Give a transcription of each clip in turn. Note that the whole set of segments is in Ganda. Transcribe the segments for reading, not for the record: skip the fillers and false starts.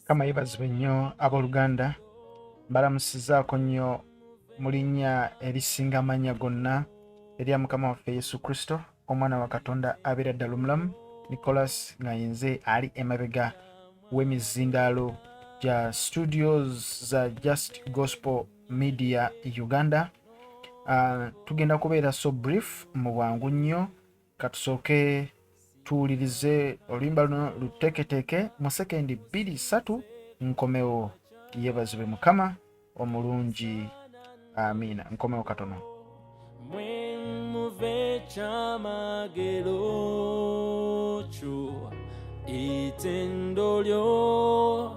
Kama yebazibwe nnyo abooluganda, mbalamusizaako nnyo mu linnya erisinga amannya gonna erya Mukama waffe Yesu Kristo, omwana wa Katonda abeera ddala omulamu, Nicholas nga yenze ali emabega w'emizindaalo gya studios za Just Gospel Media Uganda. Tugenda kubeera so brief mu bwangu nnyo, katusooke tuwulirize oluyimba luno luteeketeeke mu sekendi 2-3 nkomewo. Yeebazibwe Mukama omulungi, amiina. Nkomewo katono. Mwemuve kyamagero kyo itendo lyo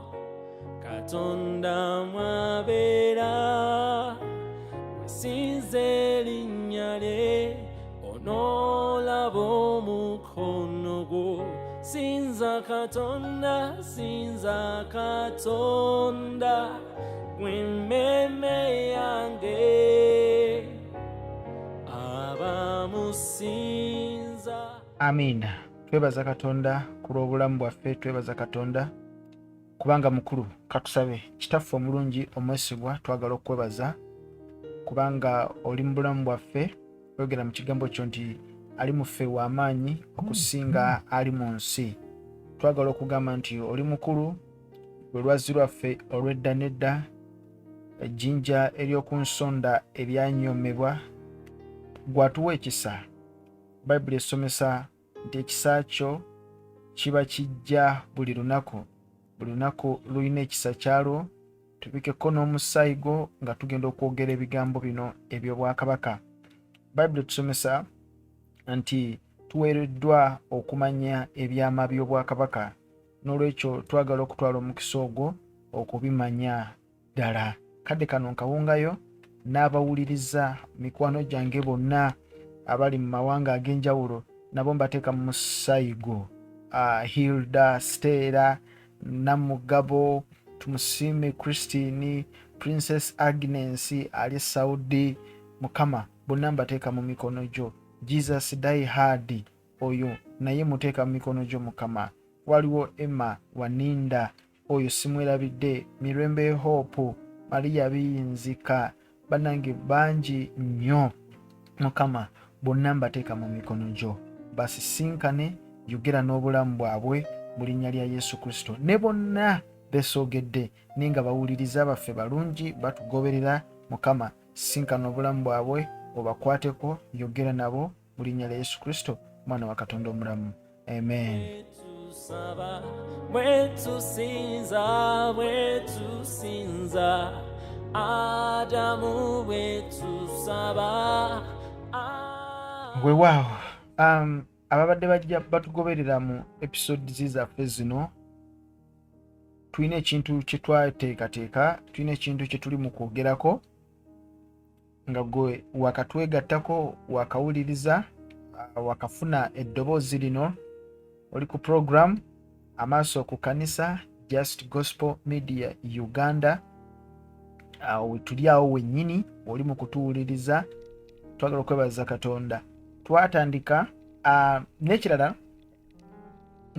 Katonda mwabeera mwesinze erinnya lye onoolaba omukono gwo. Sinza Katonda, sinza Katonda gw'emmeeme yange abamusinza. Amiina. Twebaza Katonda ku lw'obulamu bwaffe, twebaza Katonda kubanga mukulu. Katusabe. Kitaffe omulungi omwesigwa, twagala okwebaza kubanga oli mu bulamu bwaffe. Oyogera mu kigambo kyo nti ali muffe w'amaanyi okusinga ali mu nsi. Twagala okugamba nti oli mukulu, lwe lwazzi lwaffe olw'edda n'edda, ejjinja ery'oku nsonda eryanyomebwa, gwatuwa ekisa. Bayibuli esomesa nti ekisa kyo kiba kijja buli lunaku. Buli lunaku lulina ekisa kyalwo. Tubikeko n'omusaayi gwo nga tugenda okwogera ebigambo bino eby'obwakabaka. Bayibuli tusomesa nti tuweereddwa okumanya ebyama by'obwakabaka, n'olwekyo twagala okutwala omukisa ogwo okubimanya ddala. Kadde kano nkawungayo n'abawuliriza mikwano gyange bonna abali mu mawanga ag'enjawulo, nabo mbateeka mu musaayi gwo. Hilda, Stella, Namugabo, Tumusiime Christine, Princess Agnes ali Saudi, Mukama bonna mbateeka mu mikono gyo. Jesus Die Hard oyo naye muteeka mu mikono gyo Mukama. Waliwo Emma Waninda, oyo simwerabidde. Mirembe Hope, Maria Biyinzika, bannange bangi nnyo Mukama bonna mbateeka mu mikono gyo. Basisinkane, yogera n'obulamu bwabwe mu linnya lya Yesu Kristo. Ne bonna besoogedde naye nga bawuliriza baffe balungi batugoberera, Mukama sinkana obulamu bwabwe obakwateko, yogera nabo mu linnya lya Yesu Kristo, mwana wa Katonda omulamu. Amen. Bwetusinza Adamu bwetusaba. Weewaawo, ababadde bajja batugoberera mu episodes zaffe zino, tulina ekintu kye twateekateeka, tulina ekintu kye tuli mu kwogerako nga gwe wakatwegattako, wakawuliriza, wakafuna eddoboozi lino, oli ku program amaaso ku kanisa Just Gospel Media Uganda. Tuli awo wennyini, oli mu kutuwuliriza, twagala okwebaza Katonda. Twatandika n'ekirala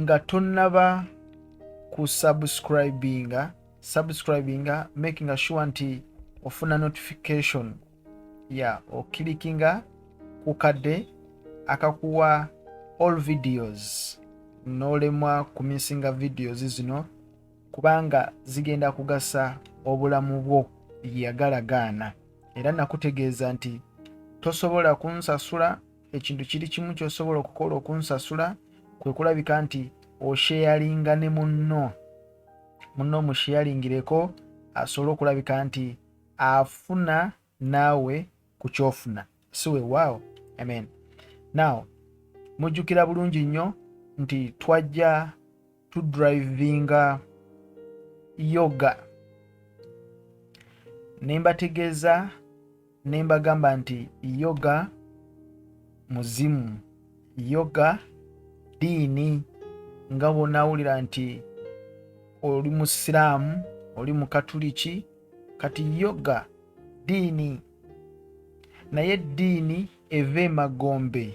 nga tonnaba ku subscribinga, making sure nti ofuna notification okilikinga ku kadde akakuwa all videos, n'olemwa kumisinga videos zino kubanga zigenda kugasa obulamu bwo yagalagaana. Era nakutegeeza nti tosobola kunsasula, ekintu kiri kimu ky'osobola okukola okunsasula kwe kulabika nti osharinga ne munno musharingireko, asobole okulabika nti afuna naawe ku kyofuna. Siwe waawo. Amen. Now mujjukira bulungi nnyo nti twajja tudrivinga yoga. Nembategeeza nembagamba nti yoga muzimu, yoga diini. Nga bw'onaawulira nti oli musiraamu, oli mukatuliki, kati yoga diini. Naye diini eva emagombe,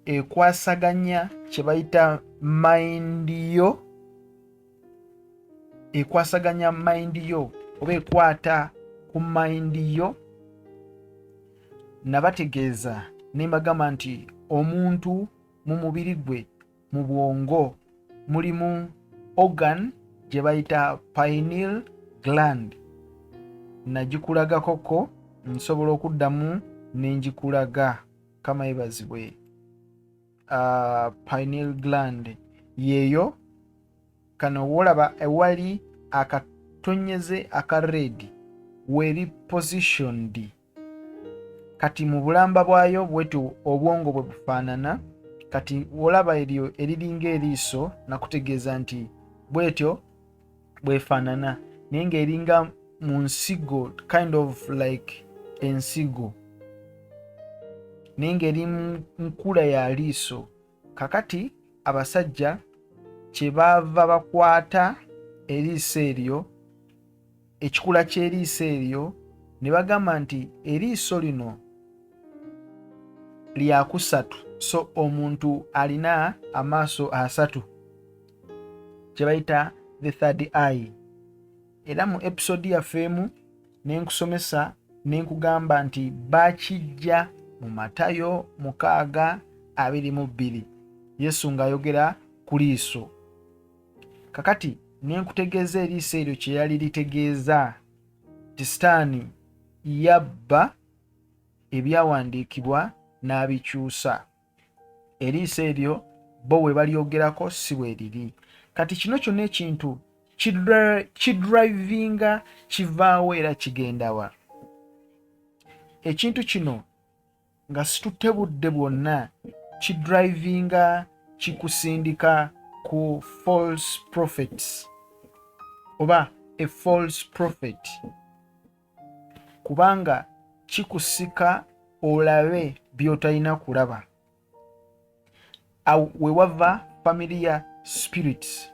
ekwasaganya kye bayita mind yo, ekwasaganya mind yo oba ekwata ku mind yo. Nabategeeza nembagamba nti omuntu mu mubiri gwe mu bwongo mulimu organ gye bayita pineal gland. Nagikulagakoko, nsobola okuddamu nenjikulaga. Kama yebazibwe. Pineal gland yeyo kano wolaba ewali akatonyeze aka red weri positioned. Kati mu bulamba bwayo bwetu obwongo bwe bufaanana. Kati wolaba eryo eriringa eriiso, nakutegeeza nti bwetyo bwefaanana naye ng'eringa mu nsigo, kind of like ensigo, naye ng'eri nkula ya liiso. Kakati abasajja kye baava bakwata eriiso eryo, ekikula ky'eriiso eryo, ne bagamba nti eriiso lino lyakusatu, so omuntu alina amaaso asatu, kye bayita the third eye. Era mu episode yafeemu nenkusomesa nenkugamba nti bakijja mu Matayo 6:22 Yesu ng'ayogera ku liiso. Kakati nenkutegeeza eriiso eryo kye yali litegeeza ti Sitaani yabba ebyawandiikibwa n'abikyusa. Eriiso eryo bo we balyogerako si bwe liri. Kati kino kyonna ekintu kidrivinga kivaawo era kigendawa. Ekintu kino nga situtte budde bwonna kidrivinga kikusindika ku false prophets oba a false prophet, kubanga kikusika olabe by'otalina kulaba. We wava familiar spirits.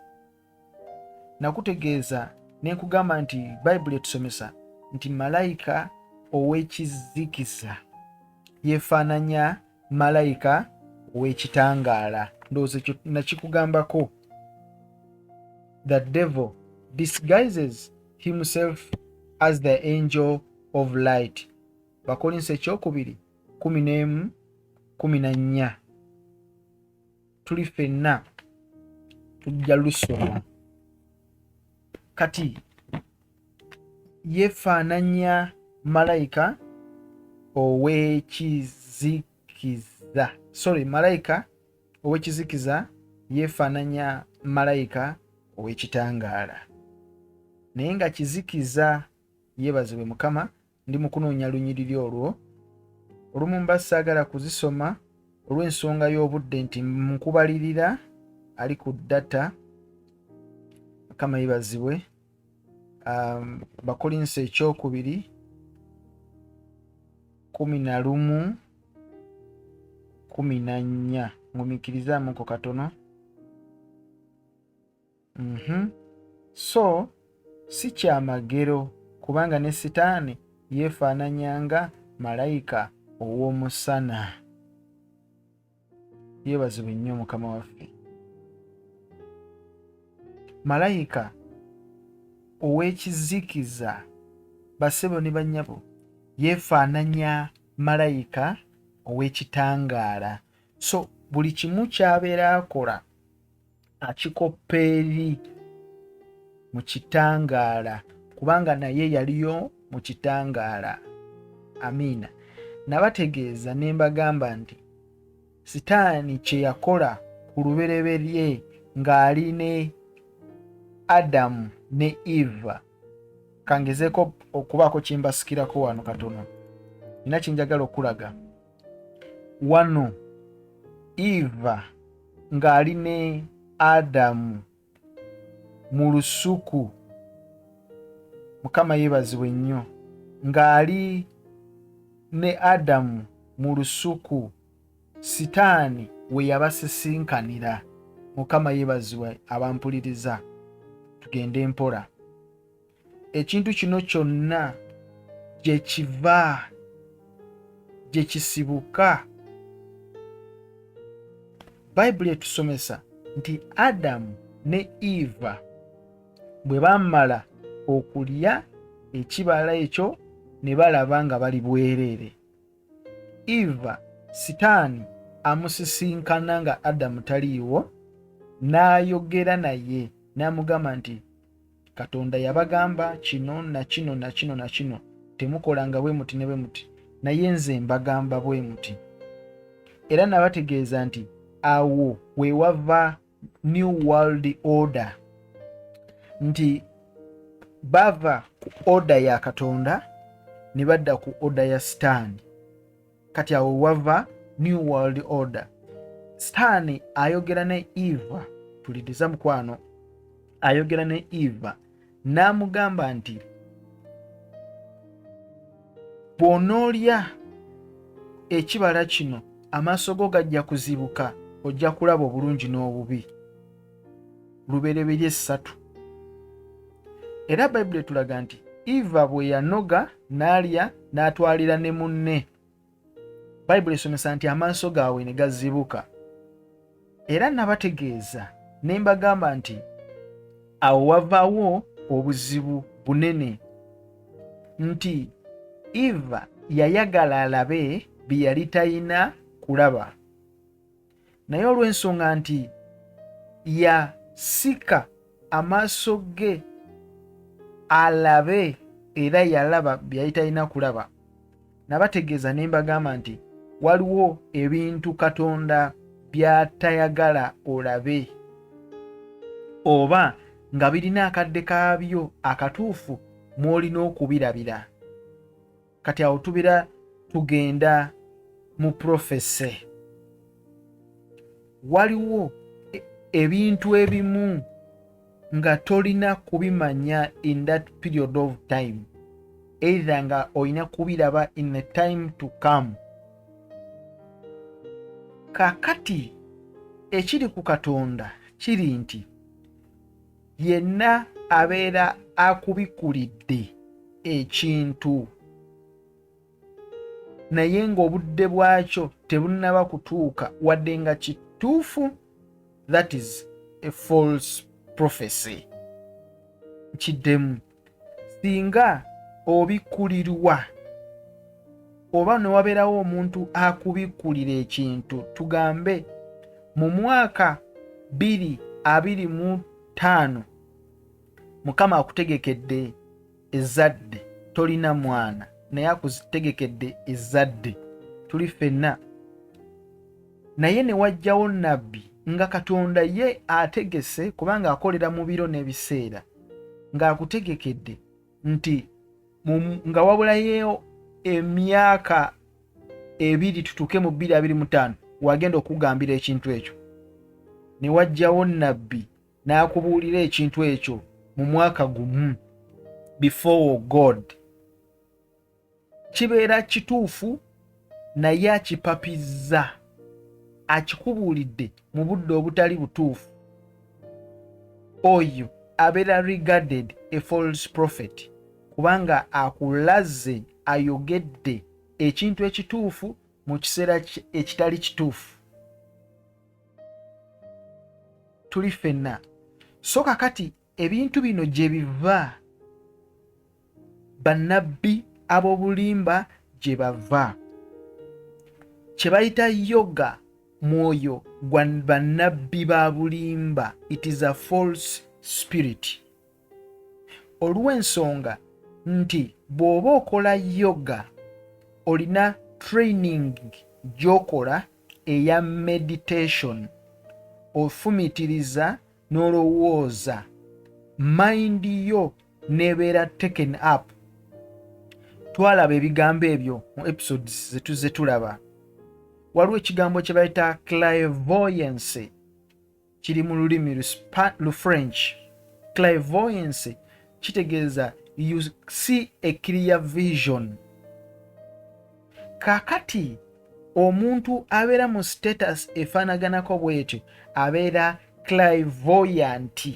Nakutegeeza nenkugamba nti Bible etusomesa nti malayika ow'ekizikiza yefaananya malayika ow'ekitangaala. Ndowooza ekyo nakikugambako. The devil disguises himself as the angel of light. Bakolinso 2:11-14. Tuli ffenna tujja lusoma. Kati yefaananya malayika ow'ekizikiza. Malayika ow'ekizikiza yefaananya malayika ow'ekitangaala. Naye nga kizikiza, yeebazibwe Mukama, ndi mu kunoonya lunyiriri olwo. Olumu mba saagala kuzisoma olw'ensonga y'obudde nti nkubalirira ali ku data. Mukama yeebazibwe. Bakolinso 2:11-14. Ngumiikirizaamuko katono. So si kyamagero kubanga ne Sitaani yeefaananyanga malayika ow'omusana. Yeebazibwe nnyo Mukama waffe. Malayika ow'ekizikiza, bassebo ne bannyabo, yeefaananya malayika ow'ekitangaala. So buli kimu ky'abeera akola akikoppa eri mu kitangaala, kubanga naye yaliyo mu kitangaala. Amiina. Nabategeeza ne mbagamba nti Sitaani kye yakola ku lubereberye ng'ali ne Adamu ne Eva. Kangezeeko okubaako kye mbasikirako wano katono. Nina kye njagala okulaga. Wano Eva ng'ali ne Adamu mu lusuku. Mukama yeebazibwe nnyo. Ng'ali ne Adamu mu lusuku, Sitaani we yabasisinkanira. Mukama yeebazibwe. Abampuliriza tugende mpola. Ekintu kino kyonna gye kiva, gye kisibuka, Bayibuli etusomesa nti Adamu ne Eva bwe bamala okulya ekibala ekyo ne balaba nga bali bwereere. Eva sitaani amusisinkana nga Adamu taliiwo, n'ayogera naye n'amugamba nti Katonda yabagamba kino na kino na kino na kino, temukolanga bwe muti ne bwe muti, naye nze mbagamba bwe muti. Era nabategeeza nti awo we wava New World Order, nti bava ku order ya Katonda ne badda ku order ya Sitaani. Kati awo wava New World Order. Sitaani ayogera ne Eva, tulidiza mukwano, ayogera ne Eva n'amugamba nti bw'onoolya ekibala kino amaaso go gajja kuzibuka, ojja kulaba obulungi n'obubi. Lubereberye 3. Era Bayibuli etulaga nti Eva bwe yanoga n'alya n'atwalira ne munne. Bayibuli esomesa nti amaaso gaabwe ne gazibuka. Era nabategeeza ne mbagamba nti awo wavaawo obuzibu bunene, nti Eva yayagala alabe bye yali talina kulaba, naye olw'ensonga nti yasika amaaso ge alabe era yalaba bye yali talina kulaba. Nabategeeza ne mbagamba nti waliwo ebintu Katonda by'atayagala olabe, oba nga birina akadde kaabyo akatuufu mw'olina okubirabira. Kati awo tubira tugenda mu prophecy. Waliwo ebintu ebimu nga tolina kubimanya in that period of time, either nga olina kubiraba in the time to come. Kakati ekiri ku Katonda kiri nti yenna abeera akubikulidde ekintu, naye ng'obudde bwakyo tebunnaba kutuuka wadde nga kituufu, that is a false prophecy. Kiddemu singa obikulirwa oba ne wabeerawo omuntu akubikulira ekintu, tugambe mu mwaka 2025 Mukama akutegekedde ezzadde, tolina mwana naye akutegekedde ezzadde, tuli ffenna, naye ne wajjawo nabbi nga Katonda ye ategese, kubanga akolera mu biro n'ebiseera, ng'akutegekedde nti nga wabulayo emyaka 2 tutuuke mu 2025 wagenda okugambira ekintu ekyo, ne wajjawo nabbi n'akubuulira ekintu ekyo mu mwaka gumu before God, kibeera kituufu naye akipapizza, akikubuulidde mu budde obutali butuufu, oyo abeera regarded a false prophet, kubanga akulaze ayogedde ekintu ekituufu mu kiseera ekitali kituufu. Tuli ffenna. So kakati ebintu bino gye biva, bannabbi ab'obulimba gye bava, kye bayita yoga, mwoyo gwa bannabbi ba bulimba. It is a false spirit. Olw'ensonga nti bw'oba okola yoga olina training gy'okola eya meditation, ofumitiriza n'olowooza, mind yo nebeera taken up. Twalaba ebigambo ebyo mu episodes zetuze tulaba. Waliwo ekigambo kye bayita clairvoyance, kiri mu lulimi lu French. Clairvoyance kitegeeza you see a clear vision. Kakati omuntu abeera mu status efaanaganako bwetyo abeera clairvoyant.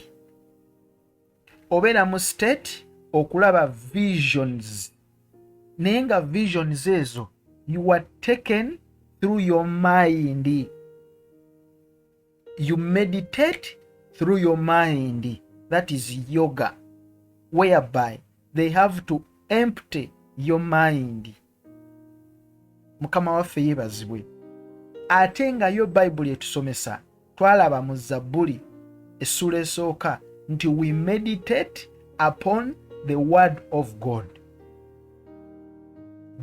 Obeera mu state okulaba visions, naye nga visions ezo you are taken through your mind. you meditate through your mind. That is yoga, whereby they have to empty your mind. Mukama waffe yeebazibwe. Ate nga yo Bible etusomesa twalaba mu Zabbuli essula esooka nti we meditate upon the word of God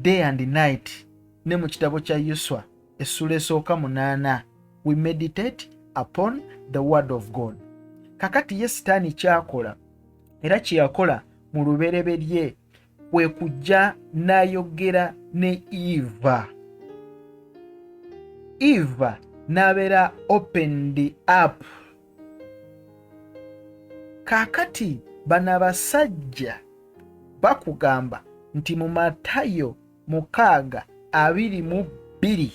day and night. Ne mu kitabo kya Yoswa essula esooka 8 we meditate upon the word of God. Kakati ye Sitaani kyakola era kyeyakola mu lubereberye kwe kujja n'ayogera ne Eva n'abeera opened up. Kakati bano abasajja bakugamba nti mu Matayo 6:22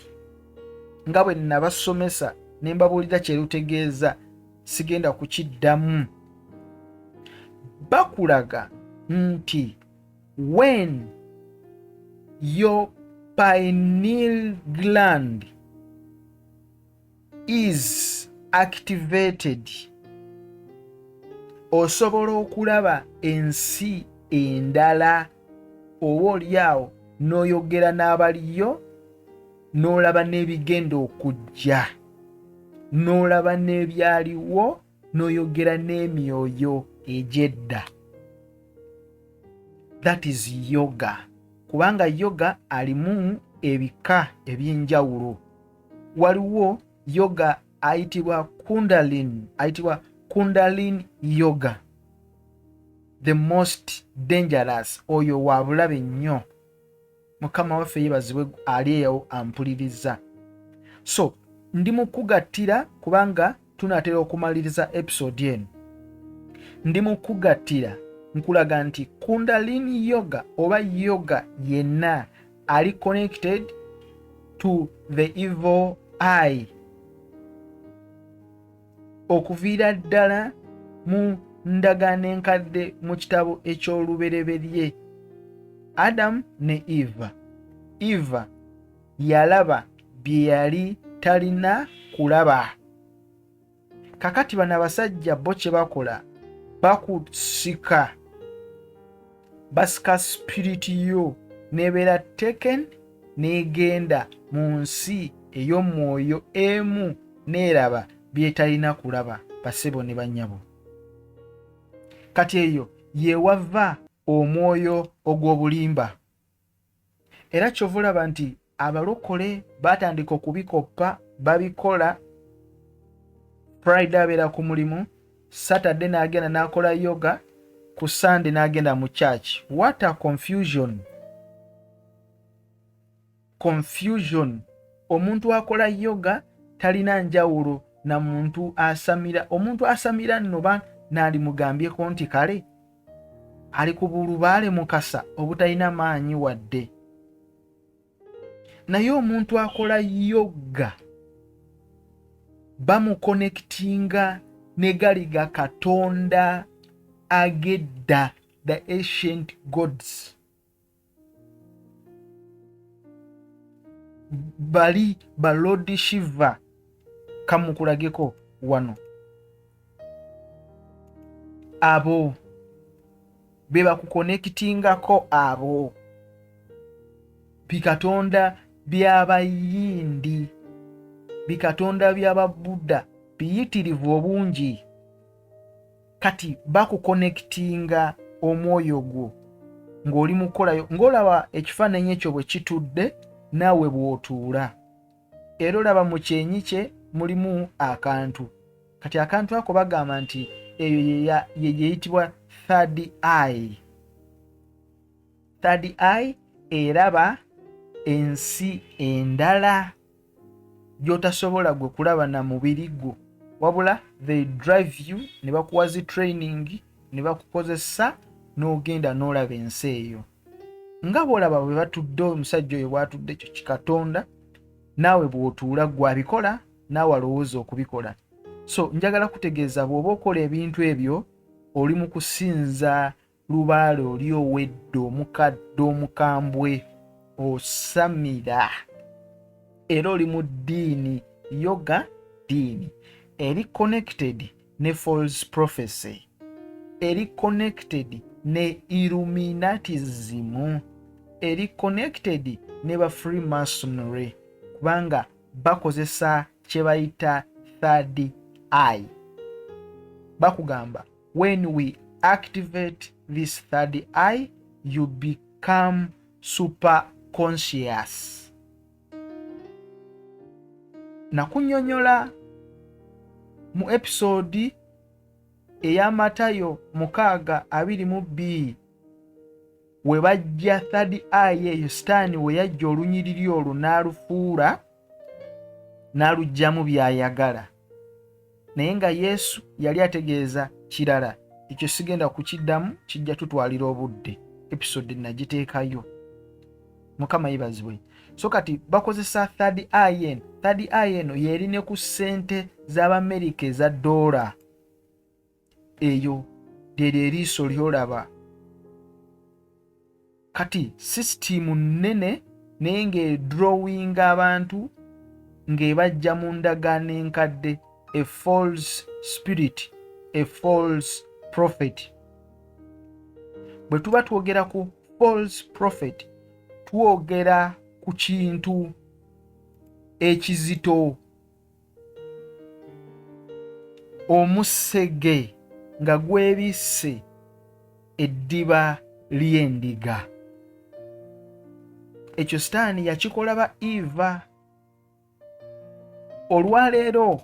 nga bwe nabasomesa ne mbabuulira kye lutegeeza, sigenda kukiddamu. Bakulaga nti when your pineal gland is activated, osobola okulaba ensi endala, oba oliawo n'oyogera n'abaliyo, n'olaba n'ebigenda okujja, n'olaba n'ebyaliwo, n'oyogera n'emyoyo egyedda. That is yoga. Kubanga yoga alimu ebika eby'enjawulo. Waliwo yoga ayitibwa Kundalini yoga, the most dangerous, oyo wabulabe nnyo. Mukama waffe yeebazibwe ali eyo ampuliriza. So ndi mukugattira kubanga tunatera okumaliriza episode eno. Ndi mukugattira nkulaga nti Kundalini yoga oba yoga yenna ali connected to the evil eye. Okuviira ddala mu ndagaano enkadde mu kitabo eky'olubereberye, Adamu ne Eva yalaba bye yali talina kulaba. Kakati bano abasajja bo kye bakola, bakusika, basika spiriti yo n'ebeera taken n'egenda mu nsi ey'omwoyo emu n'eraba byetalina kulaba. Basebo ne bannyabo, kati eyo yewava omwoyo ogw'obulimba. Era kyovulaba nti abalokole batandika okubikoppa, babikola. Friday abeera ku mulimu, Saturday n'agenda n'akola yoga, ku Sunday n'agenda mu church. What a confusion! Omuntu akola yoga talina njawulo na muntu asamira. Omuntu asamira nno n'ali mugambyeko nti kale ali ku bulubaale mukasa obutalina maanyi wadde. Naye omuntu akola yoga bamukonektinga ne gali ga Katonda agedda, the ancient gods. Bali ba Lord Shiva kamukulageko wano. Abo be bakukonektingako, abo bikatonda by'abayindi, bikatonda by'ababuddha biyitirivu obungi. Kati bakukonektinga omwoyo gwo ng'oli mukolayo, ng'olaba ekifaananyi ekyo bwe kitudde naawe bw'otuula. Era olaba mu kyenyi kye mulimu akantu. Kati akantu ako bagamba nti eyo yeyitibwa third eye. Third eye eraba ensi endala gy'otasobola gwe kulaba na mubiri gwo, wabula they drive you, ne bakuwa zi training, ne bakukozesa n'ogenda n'olaba ensi eyo. Nga bw'olaba bwe batudde omusajja oyo bw'atudde ekyo kikatonda, naawe bw'otuula gwe abikola, naawe alowooza okubikola. So njagala kutegeeza bw'oba okola ebintu ebyo oli mu kusinza lubaale, oli owedde, omukadde, omukambwe, osamira. Era oli mu ddiini, yoga ddiini. eri connected ne false prophecy, eri connected ne Illuminatism, eri connected ne ba Freemasonry, kubanga bakozesa kye bayita third eye. Bakugamba when we activate this third eye you become super conscious. Nakunyonyola mu episode eya Matayo 6:22 we bajja third eye eyo Sitaani we yajja olunyiriri olwo n'alufuula n'alugjamu byayagala, naye nga Yesu yali ategeeza kirala. Ekyo sigenda kukiddamu, kijja tutwalira obudde, episode nagiteekayo. Mukama yebazibwe. So kati bakozesa third eye eno. Third eye eno yerine ku ssente z'Abamerika eza $. Eyo lyeryo eriiso lyolaba. Kati system nnene naye ng'edrawinga abantu ng'ebajja mu ndagaano enkadde, a false spirit, a false prophet. Bwe tuba twogera ku false prophet twogera ku kintu ekizito, omusege nga gwebisse eddiba ly'endiga. Ekyo Sitaani yakikola ba Eva. Olwaleero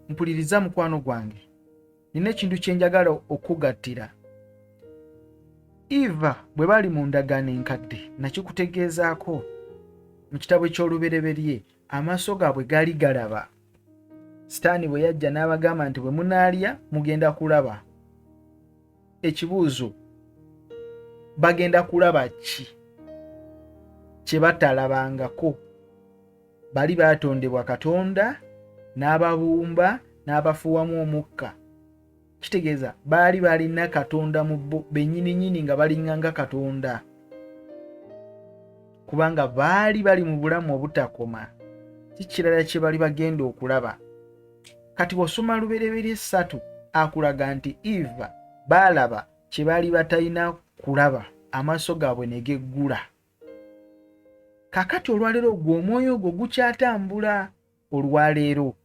mpuliriza mukwano gwange, nina ekintu kye njagala okugattira. Eva bwe bali mu ndagaano enkadde, nakikutegeezaako mu kitabo ky'Olubereberye, amaaso gaabwe gaali galaba. Sitaani bwe yajja n'abagamba nti bwe munaalya mugenda kulaba. Ekibuuzo, bagenda kulaba ki kye batalabangako? Bali baatondebwa Katonda n'ababumba n'abafuuwamu omukka. Kitegeeza baali balina Katonda mu bo bennyini nga balinganga Katonda, kubanga baali bali mu bulamu obutakoma. Kikirala kye bali bagenda okulaba. Kati bw'osoma Lubereberye 3 akulaga nti Eva baalaba kye baali batalina kulaba, amaaso gaabwe ne geggula. Kakati olwaleero gwe omwoyo ogwo gukyatambula. Olwaleero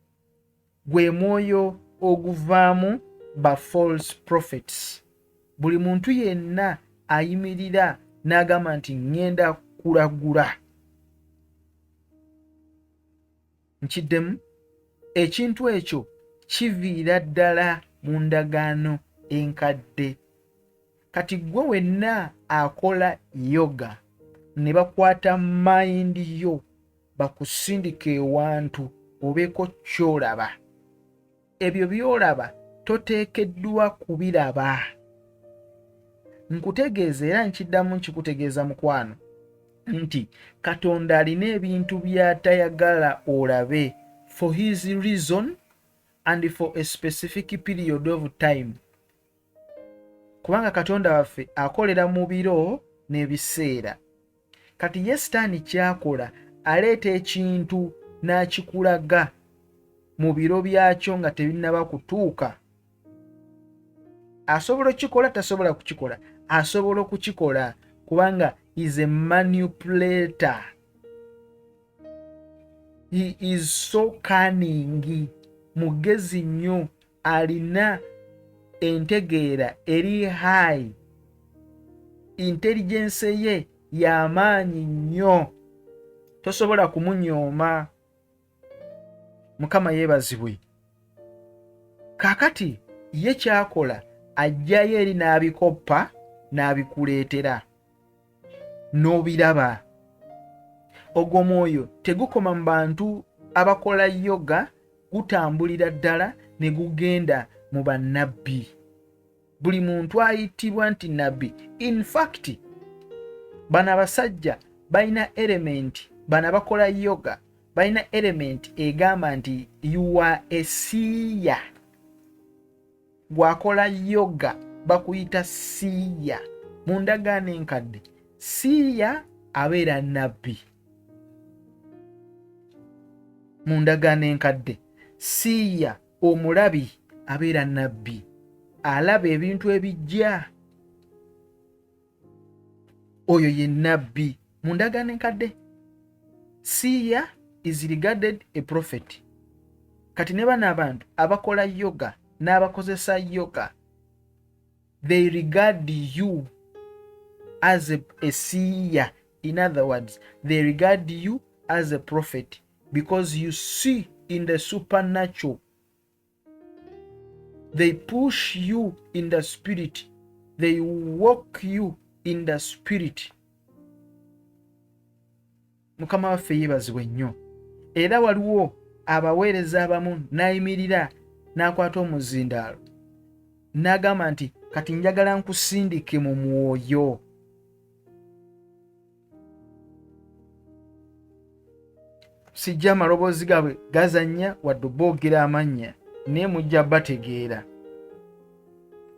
gwe mwoyo oguvaamu ba false prophets. Buli muntu yenna ayimirira n'agamba nti ngenda kulagula. Nkiddemu, ekintu ekyo kiviira ddala mu ndagaano enkadde. Kati gwe wenna akola yoga ne bakwata mind yo bakusindika ewantu obeeko kyolaba. Ebyo byolaba toteekeddwa kubiraba. Nkutegeeza era nkiddamu nkikutegeeza mukwano nti Katonda alina ebintu by'atayagala olabe for his reason and for a specific period of time. Kubanga Katonda waffe akolera mu biro n'ebiseera. Kati ye Sitaani kyakola, aleeta ekintu n'akikulaga mu biro byakyo nga tebinnaba kutuuka. Asobola okukikola, tasobola kukikola. Asobola okukikola kubanga is a manipulator. He is so cunning. Mugezi nnyo, alina entegeera eri high. Intelligence ye y'amaanyi nnyo, tosobola kumunyooma. Mukama yeebazibwe. Kaakati ye kyakola, ajjayo eri n'abikoppa n'abikuleetera n'obiraba. Ogwo mwoyo tegukoma mu bantu abakola yoga, gutambulira ddala ne gugenda mu bannabbi. Buli muntu ayitibwa nti nabbi. In fact, bano abasajja balina element, bano abakola yoga balina element egamba nti you are a seer. Gwakola yoga bakuyita seer. Mu ndagaano enkadde seer abeera nabbi. Mu ndagaano enkadde Siiya omulabi abeera nabbi, alaba ebintu ebijja. Oyo ye nabbi mu ndagaano enkadde. Siiya is regarded a prophet. Kati ne bano abantu abakola yoga n'abakozesa yoga, they regard you as a seer. In other words, they regard you as a prophet because you see in the supernatural. They push you in the spirit. They walk you in the spirit. Mukama waffe yeebazibwe nnyo. Era waliwo abaweereza abamu n'ayimirira n'akwata omuzindaalo n'agamba nti kati njagala nkusindike mu mwoyo. Sijja amaloboozi gaabwe gazannya wadde boogera amannya naye mujja bategeera.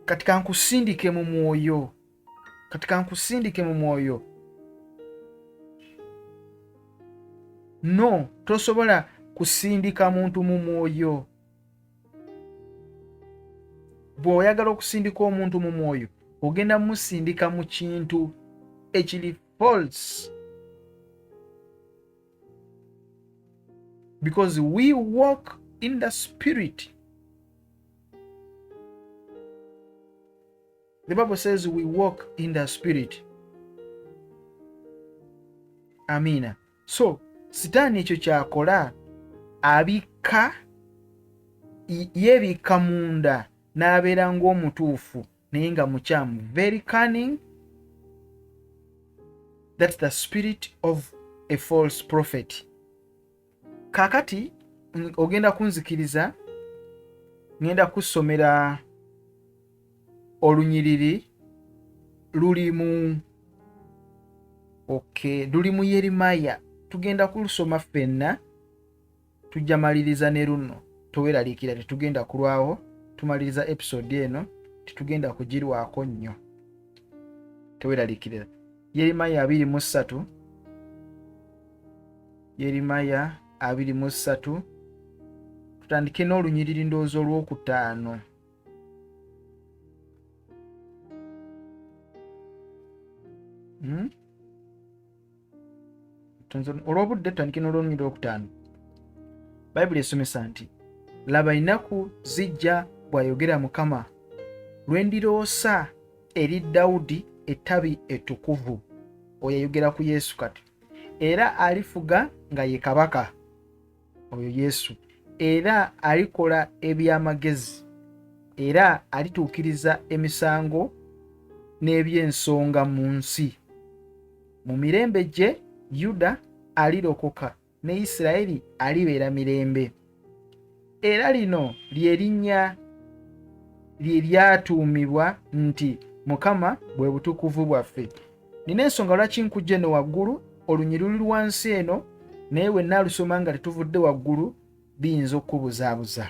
Kati kankusindike mu mwoyo. Kati kankusindike mu mwoyo. No, tosobola kusindika muntu mu mwoyo. Bw'oyagala okusindika omuntu mu mwoyo, ogenda musindika mu kintu ekiri false. Because we walk in the spirit. The Bible says we walk in the spirit. Amina. So, Sitaani ekyo kyakola abika yebika munda n'abeera ng'omutuufu naye nga mukyamu. Very cunning. That's the spirit of a false prophet. Kakati ogenda kunzikiriza ngenda kusomera olunyiriri luli mu Yeremiya. Tugenda kulusoma ffenna, tujja maliriza ne luno. Toweraliikira tetugenda kulwawo, tumaliriza episode eno, tetugenda kugirwako nnyo. Toweraliikira. Yeremiya 23. Yeremiya 23. Tutandike n'olunyiriri ndowooza olw'okutaano. Olw'obudde tutandike n'olunyiriri olw'okutaano. Bayibuli esomesa nti, laba ennaku zijja bw'ayogera Mukama, lwe ndiroosa eri Dawudi ettabi ettukuvu. Oyo ayogera ku Yesu kati. Era alifuga nga ye kabaka. Oyo Yesu. Era alikola eby'amagezi. Era alituukiriza emisango n'ebyensonga mu nsi. Mu mirembe gye Yuda alirokoka ne Isirayiri alibeera mirembe. Era lino lye linnya lye lyatuumibwa nti Mukama bwe butukuvu bwaffe. Nina ensonga lwaki nkujja eno waggulu, olunyiriri luli wansi eno, naye wenna alusoma nga tetuvudde waggulu biyinza okukubuzaabuza.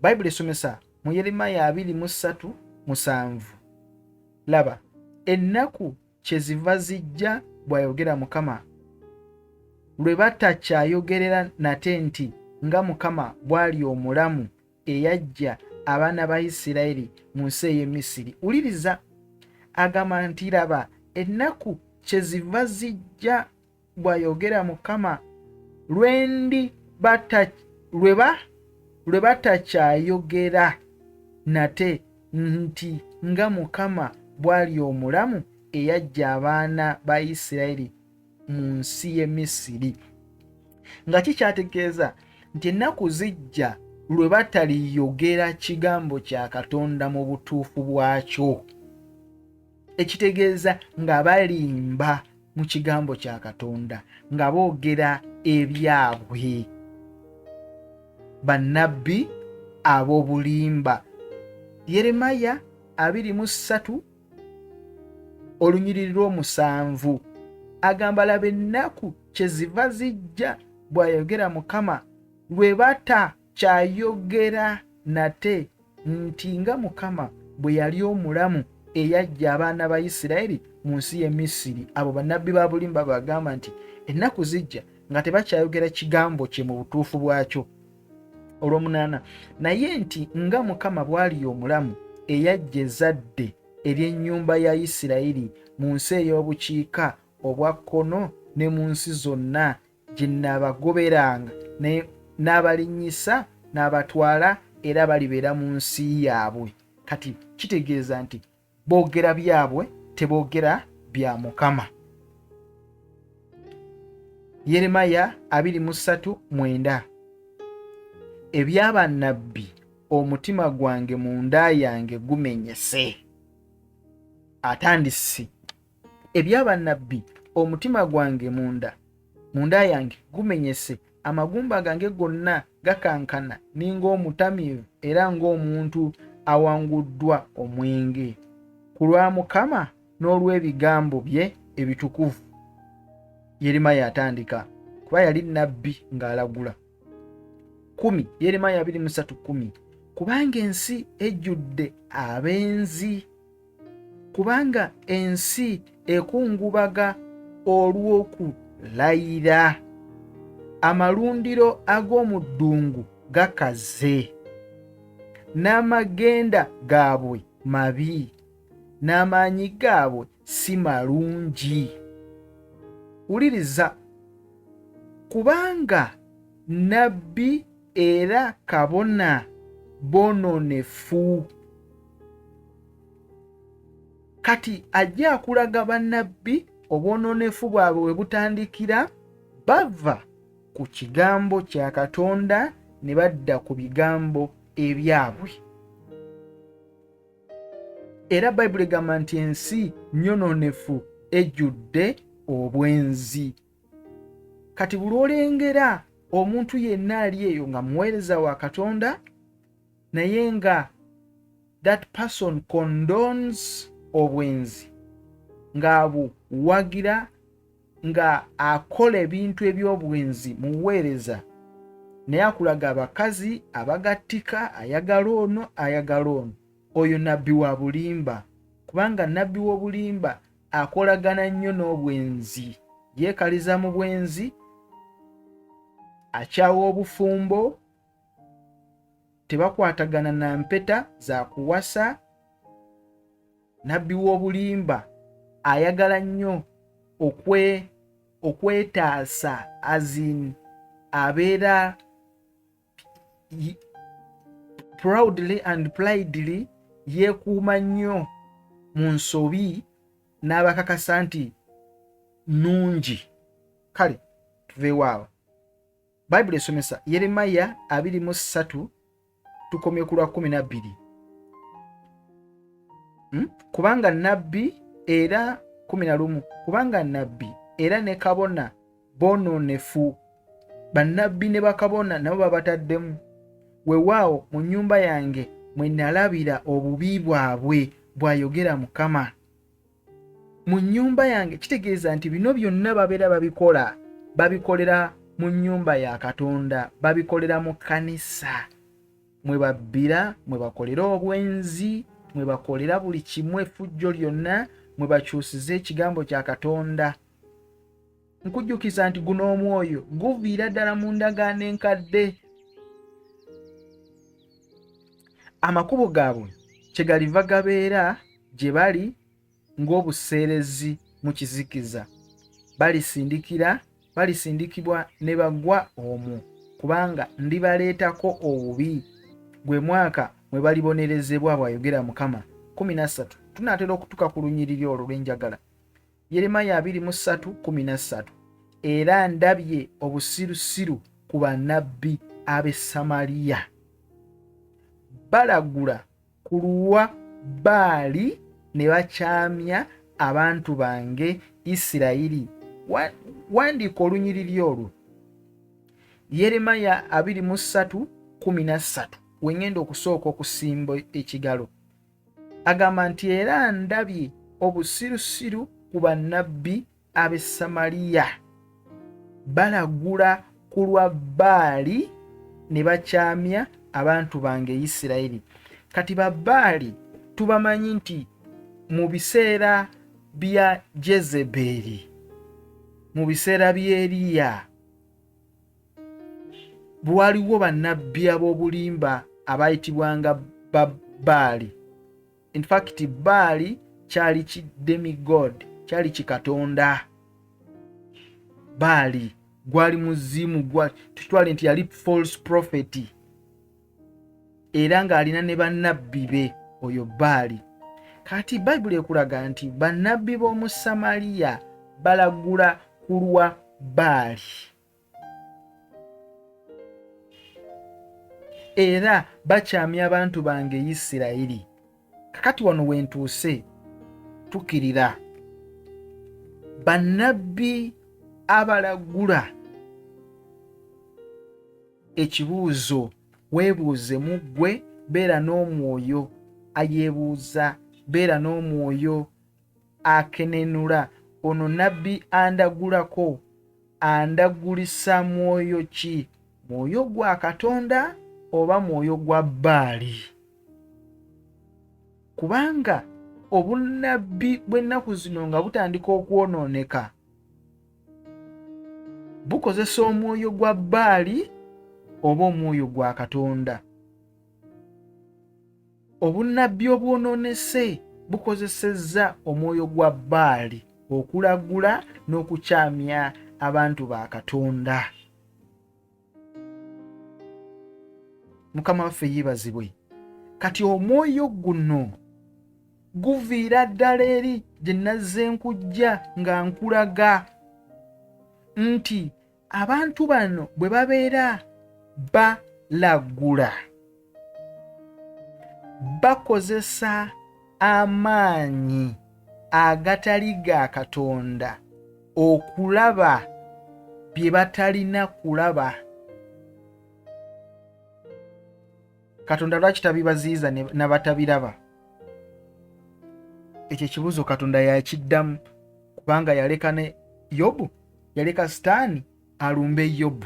Bayibuli esomesa mu Yeremiya 23:7. Laba, ennaku kyeziva zijja bw'ayogera Mukama, lwe batakyayogerera nate nti nga Mukama bw'ali omulamu eyaggya abaana ba Isirayiri mu nsi ey'e Misiri. Uliriza, agamba nti laba ennaku kyeziva zijja bw'ayogera Mukama, lwe batakyayogera nate nti nga Mukama bw'ali omulamu eyaggya abaana ba Isirayiri mu nsi y'e Misiri. Nga kikyategeeza nti ennaku zijja lwe bataliyogera kigambo kya Katonda mu butuufu bwakyo. Ekitegeeza nga balimba mu kigambo kya Katonda, nga boogera ebyabwe. Bannabbi ab'obulimba. Yeremiya 23 olunyiriri lw'omusanvu agamba laba ennaku kyeziva zijja bw'ayogera Mukama, lwe batakyayogera nate nti nga Mukama bwe yali omulamu eyaggya abaana ba Isirayiri mu nsi y'e Misiri. Abo bannabbi ba bulimba bagamba nti ennaku zijja nga tebakyayogera kigambo kye mu butuufu bwakyo. olw'omunaana naye nti nga Mukama bw'ali omulamu eyajja ezzadde ery'ennyumba ya Isirayiri mu nsi ey'obukiika obwa kkono ne mu nsi zonna gye naabagoberanga n'abalinnyisa n'abatwala era balibeera mu nsi yaabwe. Kati kitegeeza nti boogera byabwe teboogera bya Mukama. Yeremaya 23:9 eby'abannabbi omutima gwange munda yange gumenyese. Atandise eby'abannabbi omutima gwange munda yange gumenyese, amagumba gange gonna gakankana ninga omutamiivu era ng'omuntu awanguddwa omwenge ku lwa Mukama n'olw'ebigambo bye ebitukuvu. Yeremaya atandika kuba yali nabbi ng'alagula. 10 Yeremaya 23:10 kubanga ensi ejjudde abenzi, kubanga ensi ekungubaga olw'okulayira, amalundiro ag'omu ddungu gakaze, n'amagenda gaabwe mabi, n'amaanyi gaabwe si malungi. Wuliriza, kubanga nabbi era kabona bononefu. Kati ajja akulaga bannabbi obwononefu bwabwe bwe butandikira, bava ku kigambo kya Katonda ne badda ku bigambo ebyabwe. Era Bayibuli egamba nti ensi nyononefu ejjudde obwenzi. Kati buli olengera omuntu yenna ali eyo nga muweereza wa Katonda naye nga that person condones obwenzi, ng'abuwagira, nga akola ebintu eby'obwenzi mu buweereza, naye akulaga abakazi abagattika, ayagala ono ayagala ono, oyo nabbi wa bulimba. Kubanga nabbi w'obulimba akolagana nnyo n'obwenzi, yeekaliza mu bwenzi, akyawa obufumbo, tebakwatagana na mpeta za kuwasa. Nabbi w'obulimba ayagala nnyo okwetaasa, azin abeera proudly and pridely, yeekuuma nnyo mu nsobi n'abakakasa nti nungi. Kale tuveewaawo. Bayibuli esomesa Yeremaya 23 tukomye ku lwa 12. Kubanga nabbi era 11 kubanga nabbi era ne kabona bononefu, bannabbi ne bakabona nabo babataddemu. Weewaawo mu nnyumba yange mwe nalabira obubi bwabwe, bw'ayogera Mukama. Mu nnyumba yange, kitegeeza nti bino byonna babeera babikolera mu nnyumba ya Katonda, babikolera mu kkanisa, mwe babbira, mwe bakolera obwenzi, mwe bakolera buli kimu, effujjo lyonna, mwe bakyusiza ekigambo kya Katonda. Nkujjukiza nti guno omwoyo guviira ddala mu ndagaano enkadde. Amakubo gaabwe kyegaliva gabeera gye bali ng'obuseerezi mu kizikiza. Balisindikibwa ne bagwa omwo, kubanga ndibaleetako obubi, gwe mwaka mwe balibonerezebwa, bw'ayogera Mukama. 13 tunaatera okutuuka ku lunyiriri olwo lwenjagala. Yeremaya 23:13 era ndabye obusirusiru ku bannabbi ab'e Samaliya, balagula ku lwa Baali ne bakyamya abantu bange Isirayiri. Wandiika olunyiriri olwo. Yeremaya 23:13 wengenda okusooka okusimba ekigalo. Agamba nti era ndabye obusirusiru ku bannabbi ab'e Samaliya, balagula ku lwa Baali ne bakyamya abantu bange Isirayiri. Kati Babaali tubamanyi nti mu biseera bya Jezeberi, mu biseera bya Eriya, bwaliwo bannabbi ab'obulimba abayitibwanga Baali. In fact Baali kyali ki demigod, kyali kikatonda. Baali gwali muzimu, tutwale nti yali false prophet, era ng'alina ne bannabbi be oyo Baali. Kati Bayibuli ekulaga nti bannabbi b'omu Samaliya balagula ku lwa Baali, era bakyamya abantu bange Isirayiri. Kakati wano wentuuse tukirira bannabbi abalagula. Ekibuuzo weebuuze mu ggwe, beera n'omwoyo ayeebuuza, beera n'omwoyo akenenula. Ono nabbi andagulako, andagulisa mwoyo ki? Mwoyo gwa Katonda oba mwoyo gwa Baali? Kubanga obunnabbi bw'ennaku zino nga butandika okwonooneka, bukozesa omwoyo gwa Baali oba omwoyo gwa Katonda. Obunnabbi obwonoonese bukozesezza omwoyo gwa Baali okulagula n'okukyamya abantu ba Katonda. Mukama waffe yeebazibwe. Kati omwoyo guno guviira ddala eri gye nazze nkujja nga nkulaga nti abantu bano bwe babeera balagula, bakozesa amaanyi agatali ga Katonda okulaba bye batalina kulaba. Katonda lwaki tabibaziiza n'abatabiraba? Ekyo ekibuuzo Katonda yakiddamu, kubanga yaleka ne Yobu, yaleka Sitaani alumbe Yobu.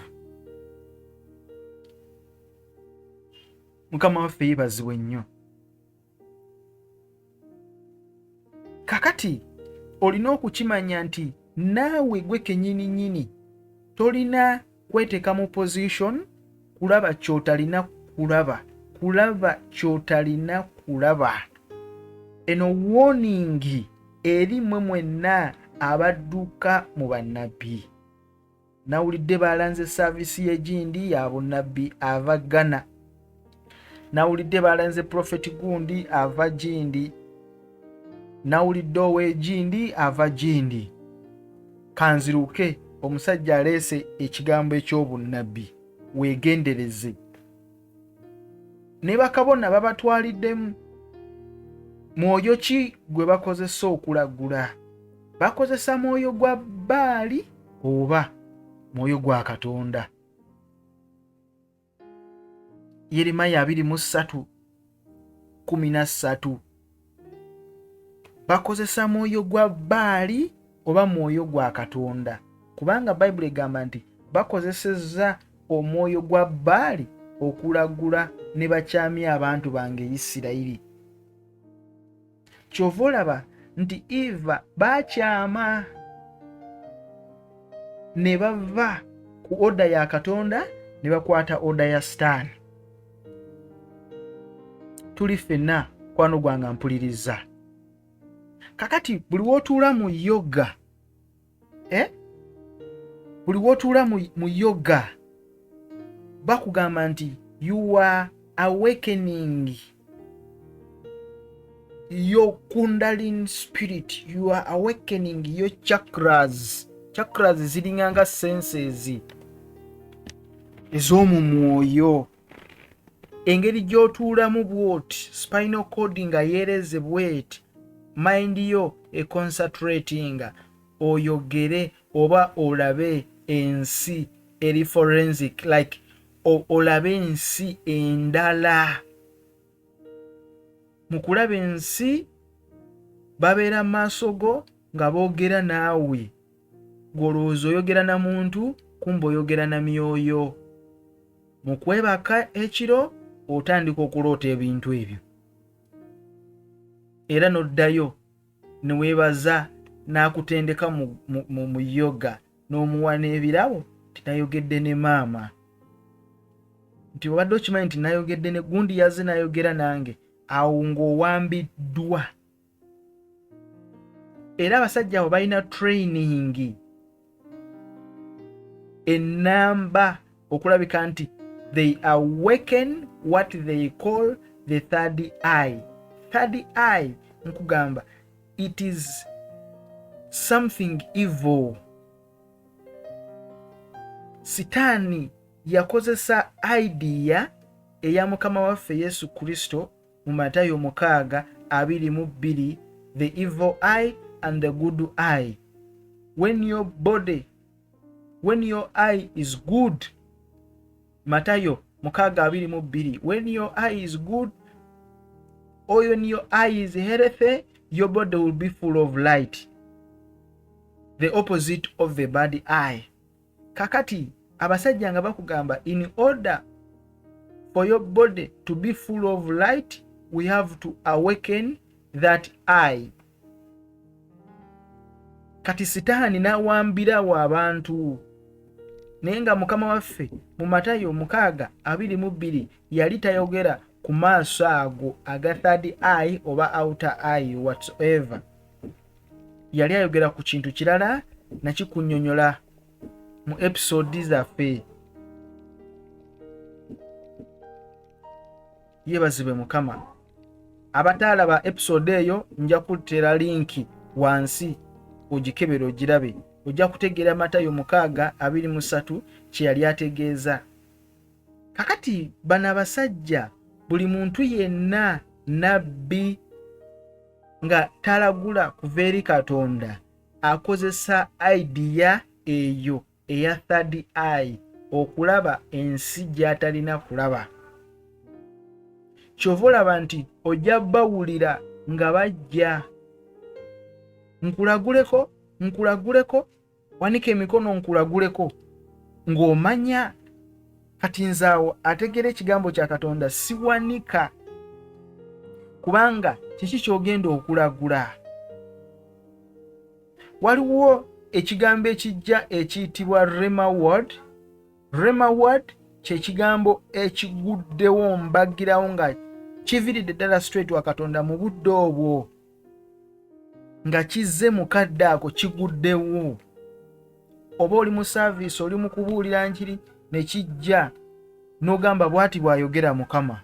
Mukama waffe yeebazibwe nnyo. Kakati olina okukimanya nti naawe gwe kennyini tolina kweteeka mu position kulaba ky'otalina kulaba, kulaba ky'otalina kulaba. Eno warning eri mmwe mwenna abadduka mu bannabbi. Nawulidde balanze saavisi y'egindi ya bunnabbi ava Ghana. Nawulidde balanze prophet gundi ava gindi. Nawulidde ow'egindi ava gindi. Kanziruke, omusajja aleese ekigambo eky'obunnabbi. Weegendereze. Ne bakabona babatwaliddemu. Mwoyo ki gwe bakozesa okulagula? Bakozesa mwoyo gwa Baali oba mwoyo gwa Katonda? Yeremiya 23:13. Bakozesa mwoyo gwa Baali oba mwoyo gwa Katonda? Kubanga Bayibuli egamba nti bakozesezza omwoyo gwa Baali okulagula ne bakyamya abantu bange Isirayiri. Kyova olaba nti Eva bakyama ne bava ku oda ya Katonda ne bakwata oda ya Sitaani. Tuli ffenna kwano gwange mpuliriza. Kakati buli wootuula mu yoga, buli wootuula mu yoga bakugamba nti you are awakening your Kundalini spirit, you are awakening your chakras. Chakras zilinganga senses ez'omu mwoyo. Engeri gy'otuulamu bw'oti, spinal cord nga yeereze bw'eti, mind yo concentrating oyogere oba olabe ensi eri forensic, like olabe ensi endala. Mu kulaba ensi babeera mu maaso go nga boogera naawe. Gw'olowooza oyogera na muntu, kumbe oyogera na myoyo. Mu kwebaka ekiro otandika okuloota ebintu ebyo, era n'oddayo ne weebaza n'akutendeka mu yoga n'omuwa n'ebirabo tinayogedde ne maama. nti obadde okimanyi nti nayogedde ne gundi yazze nayogera nange, awo ng'owambiddwa. Era abasajja abo balina training enamba okulabika nti they awaken what they call the third eye. Third eye nkugamba, it is something evil. Sitaani yakozesa idea eya Mukama waffe Yesu Kristo mu Matayo 6:22, the evil eye and the good eye. When your eye is good, Matayo 6:22, when your eye is good, or when your eye is healthy, your body will be full of light. The opposite of the bad eye. Kakati abasajja nga bakugamba, in order for your body to be full of light, we have to awaken that eye. Kati sitaani nawambirawo abantu, naye nga Mukama waffe mu Matayo 6:22 yali tayogera ku maaso ago aga third eye oba outer eye whatsoever. Yali ayogera ku kintu kirala nakikunnyonnyola mu episode zaffe. Yeebazibwe Mukama. Abataalaba episode eyo nja kuteera linki wansi ogikebera ogirabe. Ojja kutegeera Matayo 6:23 kye yali ategeeza. Kakati bano abasajja, buli muntu yenna nabbi nga talagula kuva eri Katonda akozesa idea eyo eya third eye okulaba ensi gy'atalina kulaba. Kyova olaba nti ojja bawulira nga bajja, nkulaguleko, wanika emikono nkulaguleko, ng'omanya kati nzaawo ategera ekigambo kya Katonda siwanika, kubanga kiki kyogenda okulagula. Waliwo ekigambo ekijja ekiyitibwa Rhema word. Rhema word kye kigambo ekiguddewo mbagirawo nga kiviridde ddala straight wa Katonda mu budde obwo, nga kizze mu kadde ako kiguddewo. Oba oli mu service, oli mu kubuulira njiri, ne kijja n'ogamba bw'ati bw'ayogera Mukama,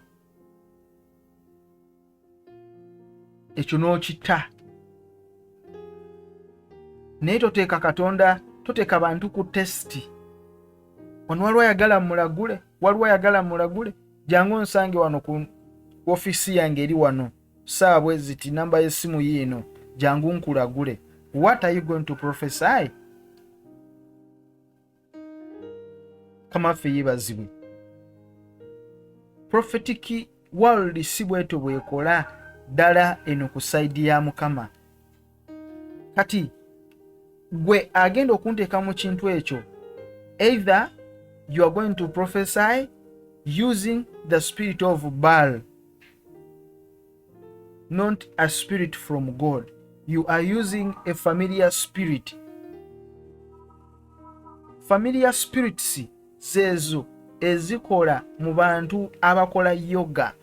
ekyo n'okita. Naye toteeka Katonda, toteeka bantu ku testi. Wano waliwo ayagala mulagule, jangu nsange wano ku ofisi yange eri wano, saawa bwe ziti, namba y'essimu yiino, jangu nkulagule. What are you going to prophesy? Kamaffe yeebazibwe. Prophetic world si bweto bwekola ddala eno ku saidi ya Mukama. Kati gwe agenda okunteeka mu kintu ekyo, either you are going to prophesy using the spirit of Baal, not a spirit from God. You are using a familiar spirit. Familiar spirits zezo ezikola mu bantu abakola yoga.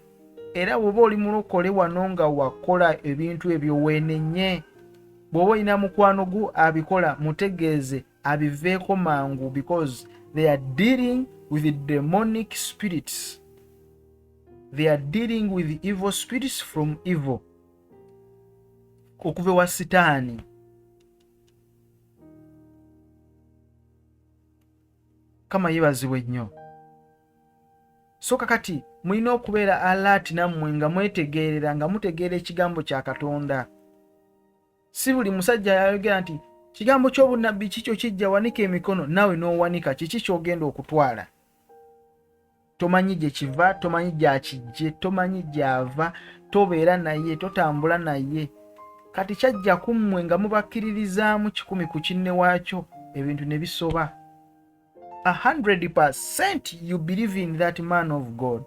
Era bw'oba oli mulokole wano nga wakola ebintu ebyo weenenye, bw'oba olina mukwano gu abikola, mutegeeze abiveeko mangu, because they are dealing with the demonic spirits. They are dealing with evil spirits from evil, okuva wa Sitaani. Kama yeebazibwe nnyo. So kakati mulina okubeera alert nammwe nga mwetegeerera, nga mutegeera ekigambo kya Katonda. Si buli musajja yayogera nti kigambo ky'obunnabbi kikyo kijja, wanika emikono, nawe n'owanika, kiki ky'ogenda okutwala? Tomanyi gye kiva, tomanyi gy'akijje, tomanyi gy'ava, tobeera naye, totambula naye. Kati kyajja ku mmwe nga mubakkiririzaamu 100 ku kinne waakyo, ebintu ne bisoba. 100% you believe in that man of God.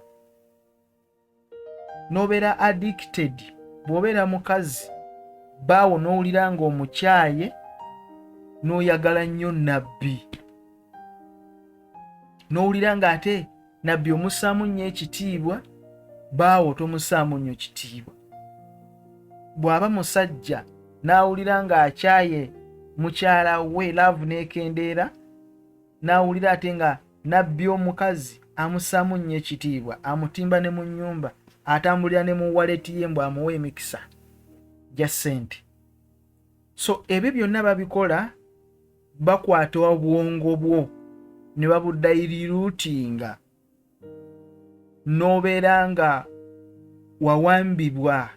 Nobeera addicted. Bw'obeera mukazi, baawo n'owulira ng'omukyaye, n'oyagala nnyo nabbi. N'owulira ng'ate nabbi omussaamu nnyo ekitiibwa, baawo tomussaamu nnyo kitiibwa. Bw'aba musajja n'awulira ng'akyaye mukyala we, laavu n'ekendeera, n'awulira ate nga nabbi omukazi amussaamu nnyo ekitiibwa, amutimba ne mu nnyumba, atambulira ne mu waleti ye mbw amuwa emikisa gya ssente. So ebyo byonna babikola bakwata obwongo bwo ne babudayiriruutinga, n'obeera nga wawambibwa.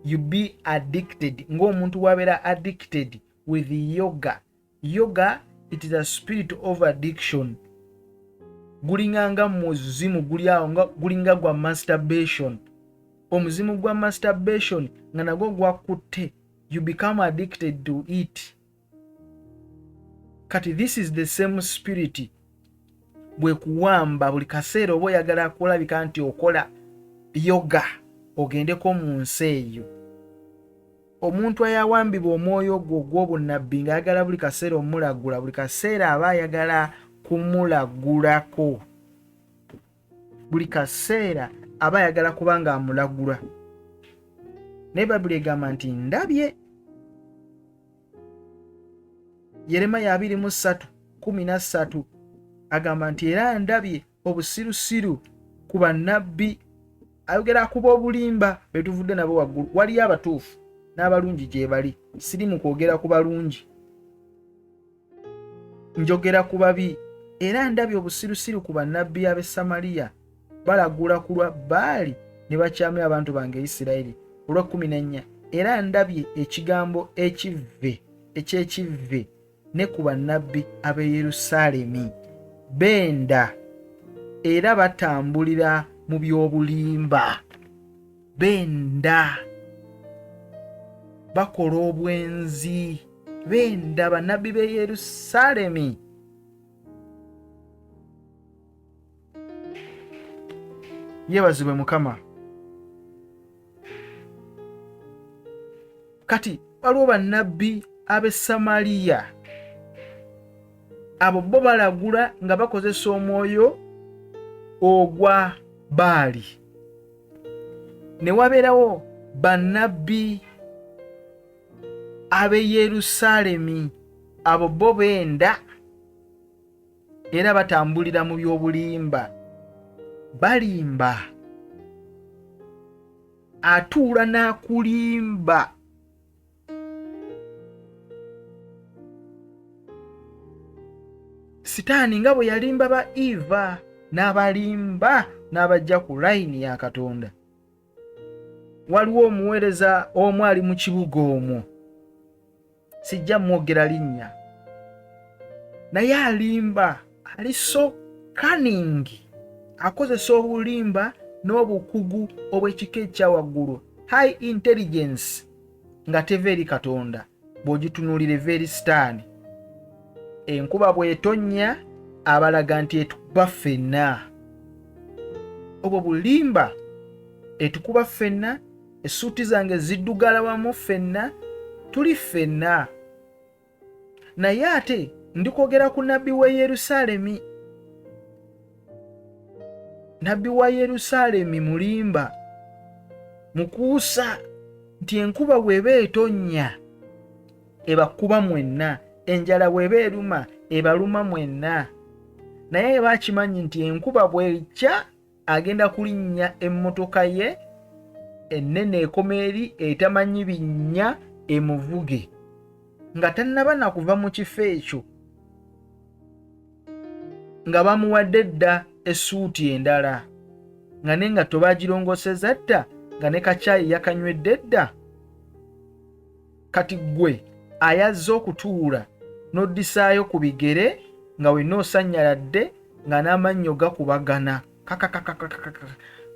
You be addicted. Ng'omuntu wabeera addicted with yoga. Yoga, it is a spirit of addiction. Gulinga muzimu guli awo, gulinga gwa masturbation. Omuzimu gwa masturbation nga nagwo gwakutte. You become addicted to it. Kati this is the same spirit bwe kuwamba buli kaseera oba oyagala kulabika nti okola yoga ogendeko mu nsi eyo. Omuntu ayawambibwa omwoyo gwo gw'obunnabbi ng'ayagala buli kaseera omulagula, buli kaseera aba ayagala kumulagulako. Buli kaseera aba ayagala kuba nga amulagula. Naye Bayibuli egamba nti ndabye. Yeremiya 23:13 agamba nti era ndabye obusirusiru ku bannabbi. Ayogera ku b'obulimba betuvudde nabo waggulu. Waliyo abatuufu n'abalungi gye bali. Siri mu kwogera ku balungi, njogera ku babi. Era ndabye obusirusiru ku bannabbi ab'e Samaliya, balagula ku lwa Baali ne bakyamya abantu bange Isirayiri. Olwa 14 era ndabye ekigambo eky'ekivve ne ku bannabbi ab'e Yerusaalemi, benda era batambulira mu by'obulimba. Benda bakola obwenzi, benda bannabbi b'e Yerusaalemi. Yeebazibwe Mukama. Kati waliwo bannabbi ab'e Samaliya, abo bo balagula nga bakozesa omwoyo ogwa Baali. Ne wabeerawo bannabbi ab'e Yerusaalemi, abo bo benda era batambulira mu by'obulimba. Balimba, atuula n'akulimba. Sitaani nga bwe yalimba ba Eva n'abalimba n'abajja ku layini ya Katonda. Waliwo omuweereza omu ali mu kibuga omwo, sijja mwogera linnya, naye alimba, ali so cunning, akozesa obulimba n'obukugu obw'ekika ekya waggulu, high intelligence, nga teva eri Katonda bw'ogitunuulira eva eri Sitaani. Enkuba bw'etonnya abalaga nti etukuba ffenna. Obwo bulimba, etukuba ffenna, essuuti zange ziddugala wamu ffenna, tuli ffenna. Naye ate ndikwogera ku nabbi w'e Yerusaalemi. Nabbi wa Yerusaalemi mulimba, mukuusa nti enkuba bw'eba etonnya ebakuba mwenna, enjala bw'eba eruma ebaluma mwenna. Naye bakimanyi nti enkuba bw'ejja agenda kulinnya emmotoka ye ennene ekoma eri etamanyi binnya emuvuge, nga tannaba na kuva mu kifo ekyo, nga bamuwadde dda essuuti endala, nga n'engatto baagirongosezza dda, nga ne kacaayi yakanywedde dda. Kati ggwe ayazza okutuula n'oddisaayo ku bigere nga wenna osanyaladde nga n'amannyo gakubagana kakakakakaka,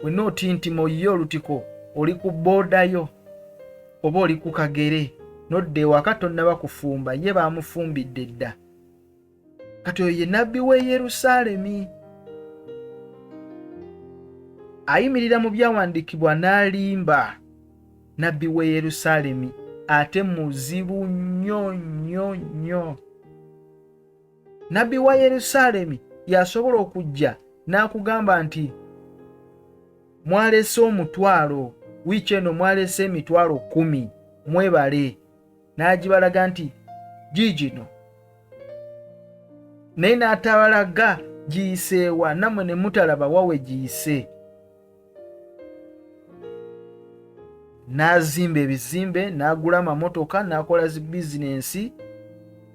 wenna otintima oyiye olutiko, oli ku boodayo oba oli ku kagere, n'odda ewaka tonnaba kufumba, ye baamufumbidde dda. Kati oyo ye nabbi w'e Yerusaalemi, ayimirira mu byawandiikibwa n'alimba. Nabbi w'e Yerusaalemi ate muzibu nnyo nnyo nnyo. Nabbi wa Yerusaalemi yasobola okujja n'akugamba nti mwalese omutwalo, wiiki eno mwalese emitwalo 10, mwebale, n'agibalaga nti giigino, naye n'atabalaga giyiseewa, nammwe ne mutalaba wawe giyise. N'azimba ebizimbe, n'agula amamotoka, n'akola zi bizinensi,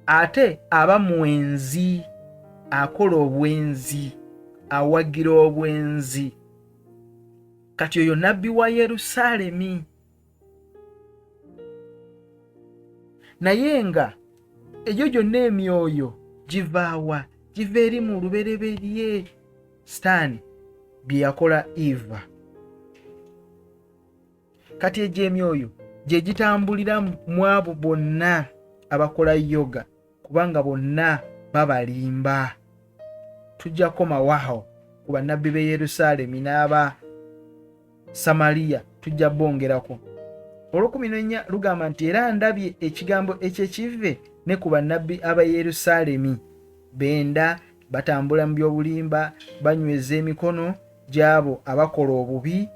ate aba mwenzi, akola obwenzi, awagira obwenzi. Kati oyo nabbi wa Yerusaalemi. Naye nga egyo gyonna emyoyo givaawa? Giva eri mu lubereberye Sitaani bye yakola Eva. Kati egyo emyoyo gye gitambulira mu abo bonna abakola yoga, kubanga bonna babalimba. Tujja komawaho ku bannabbi b'e Yerusaalemi n'aba Samaliya, tujja bongerako. Olw'okuminenya lugamba nti era ndabye ekigambo ekyekive ne ku bannabbi aba Yerusaalemi, benda batambula mu by'obulimba, banyweza emikono gy'abo abakola obubi,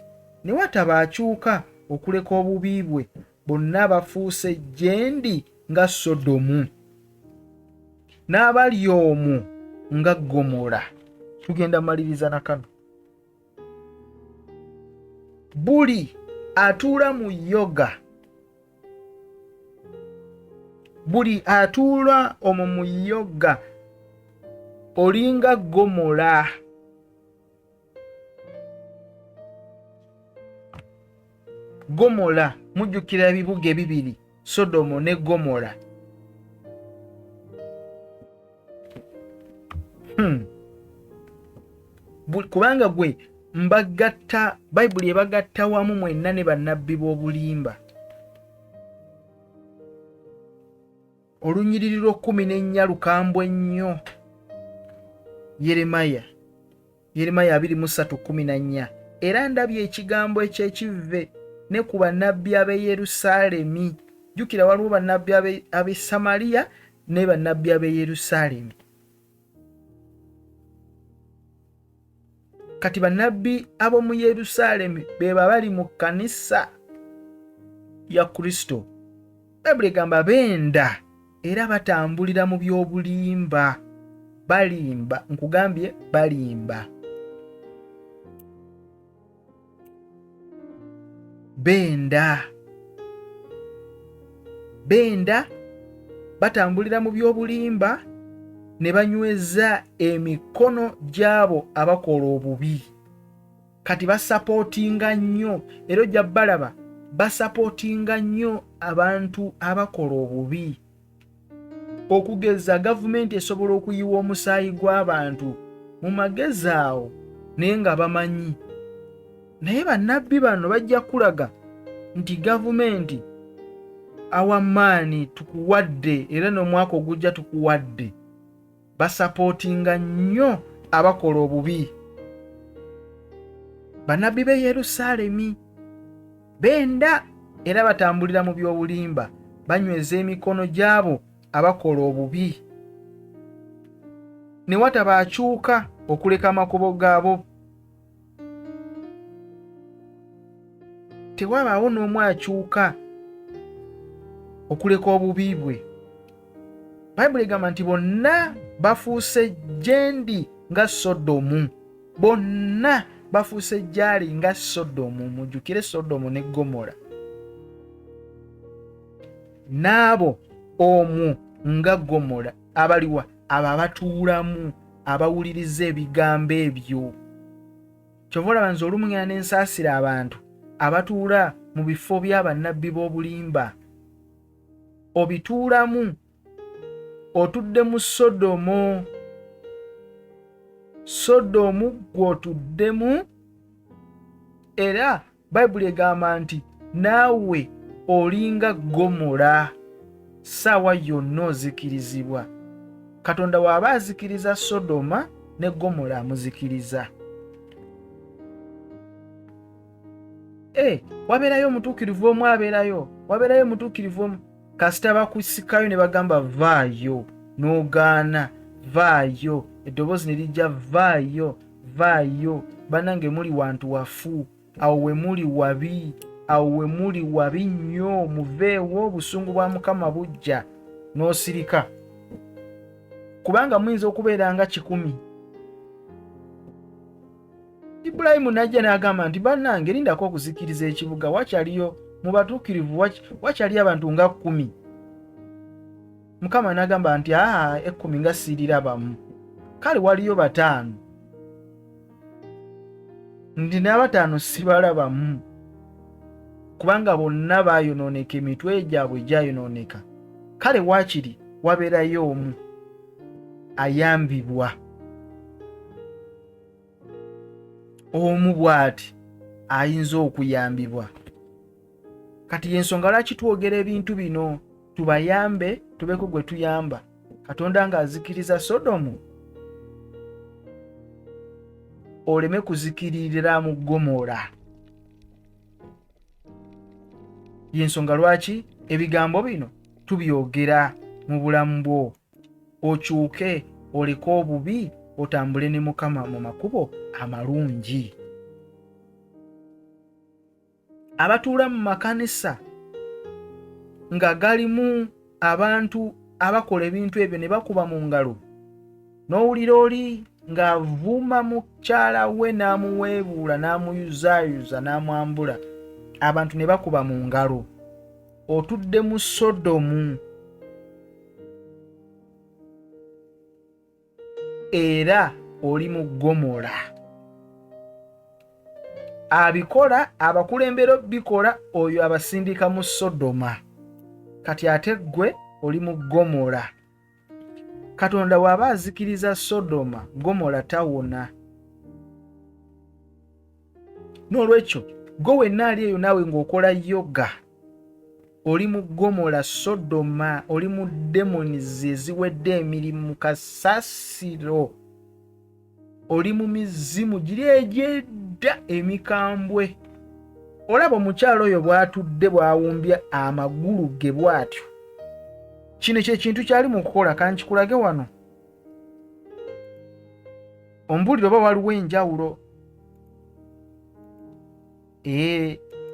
ne wataba akyuka okuleka obubi bwe. Bonna bafuuse gyendi nga Sodomu, n'abali omwo nga Gomora. Tugenda maliriza na kano. Buli atuula mu yoga, buli atuula omwo mu yoga olinga Gomora. Gomora mujjukira ebibuga ebibiri, Sodomu ne Gomora. Kubanga gwe mbagatta, Bayibuli ebagatta wamu mwenna ne bannabbi b'obulimba. Olunyiriri lw'14 lukambwe nnyo. Yeremaya 23:14. Era ndabye ekigambo ekyekive ne ku bannabbi ab'e Yerusaalemi. Jjukira waliwo bannabbi ab'e Samaliya ne bannabbi ab'e Yerusaalemi. Kati bannabbi ab'omu Yerusaalemi beba bali mu kkanisa ya Kristo. Bayibuli egamba benda era batambulira mu by'obulimba, balimba. Nkugambye balimba. Benda batambulira mu by'obulimba ne banyweza emikono gy'abo abakola obubi. Kati basapootinga nnyo, era ojja balaba basapootinga nnyo abantu abakola obubi. Okugeza gavumenti esobola okuyiwa omusaayi gw'abantu mu magezi awo naye nga bamanyi. Naye bannabbi bano bajja kulaga nti gavumenti awamaani tukuwadde era n'omwaka ogujja tukuwadde. Basapootinga nnyo abakola obubi. Bannabbi b'e Yerusaalemi benda era batambulira mu by'obulimba, banyweza emikono gy'abo abakola obubi. Ne wataba akyuka okuleka amakubo gaabo. Tewabaawo n'omu akyuka okuleka obubi bwe. Bayibuli egamba nti bonna bafuuse gyendi nga Sodomu. Bonna bafuuse gyali nga Sodomu. Mujjukire Sodomu ne Gomora. N'abo omwo nga Gomora abaliwa abo abatuulamu, abawuliriza ebigambo ebyo. Kyova olaba nze olumu ngenda ne nsaasira abantu abatuula mu bifo by'abannabbi b'obulimba. Obituulamu, otudde mu Sodomu. Sodomu gw'otuddemu, era Bayibuli egamba nti naawe olinga Gomora. Ssaawa yonna ozikirizibwa. Katonda w'aba azikiriza Sodoma ne Gomora amuzikiriza. Wabeerayo omutuukirivu omu abeerayo. Wabeerayo omutuukirivu omu. Kasita bakusikayo ne bagamba vaayo, n'ogaana. Vaayo. Eddoboozi ne lijja vaayo. vaayo banange muli wantu wafu, awo we muli wabi, awo we muli wabi nnyo, muveewo obusungu bwa Mukama bujja n'osirika, kubanga muyinza okubeera nga 100. Ibulayimu najja n'agamba nti bannange lindako okuzikiriza ekibuga, wakyaliyo mu batuukirivu wakyali abantu nga 10. Mukama n'agamba nti 10 nga siirirabamu, kale waliyo 5, ndi n'5 sibalabamu, kubanga bonna baayonooneka, emitwe gyabwe gyayonooneka. Kale waakiri wabeerayo omu ayambibwa, omu bw'ati ayinza okuyambibwa. Kati y'ensonga lwaki twogera ebintu bino, tubayambe tubeko gwe tuyamba. Katonda ng'azikiriza Sodomu, oleme kuzikiririra mu Gomora. Y'ensonga lwaki ebigambo bino tubyogera mu bulamu bwo, okyuke oleke obubi, otambule ne Mukama mu makubo amalungi. Abatuula mu makanisa nga galimu abantu abakola ebintu ebyo ne bakuba mu ngalo, n'owulira oli ng'avuma mukyala we n'amuweebuula n'amuyuzaayuza n'amwambula, abantu ne bakuba mu ngalo, otudde mu Sodomu era oli mu Gomora. Abikola abakulembera bikola oyo abasindika mu Sodoma, kati ate gwe oli mu Gomora. Katonda bw'aba azikiriza Sodoma, Gomora tawona. N'olwekyo gwe wenna ali eyo naawe ng'okola yoga, oli mu Gomora, Sodoma, oli mu demons eziwedde emirimu kasasiro, oli mu mizimu giri egyedda emikambwe. Olaba omukyalo oyo bw'atudde bw'awumbya amagulu ge bw'atyo, kino ky'ekintu kyali mu kukola. Kankikulage wano ombulire oba waliwo enjawulo.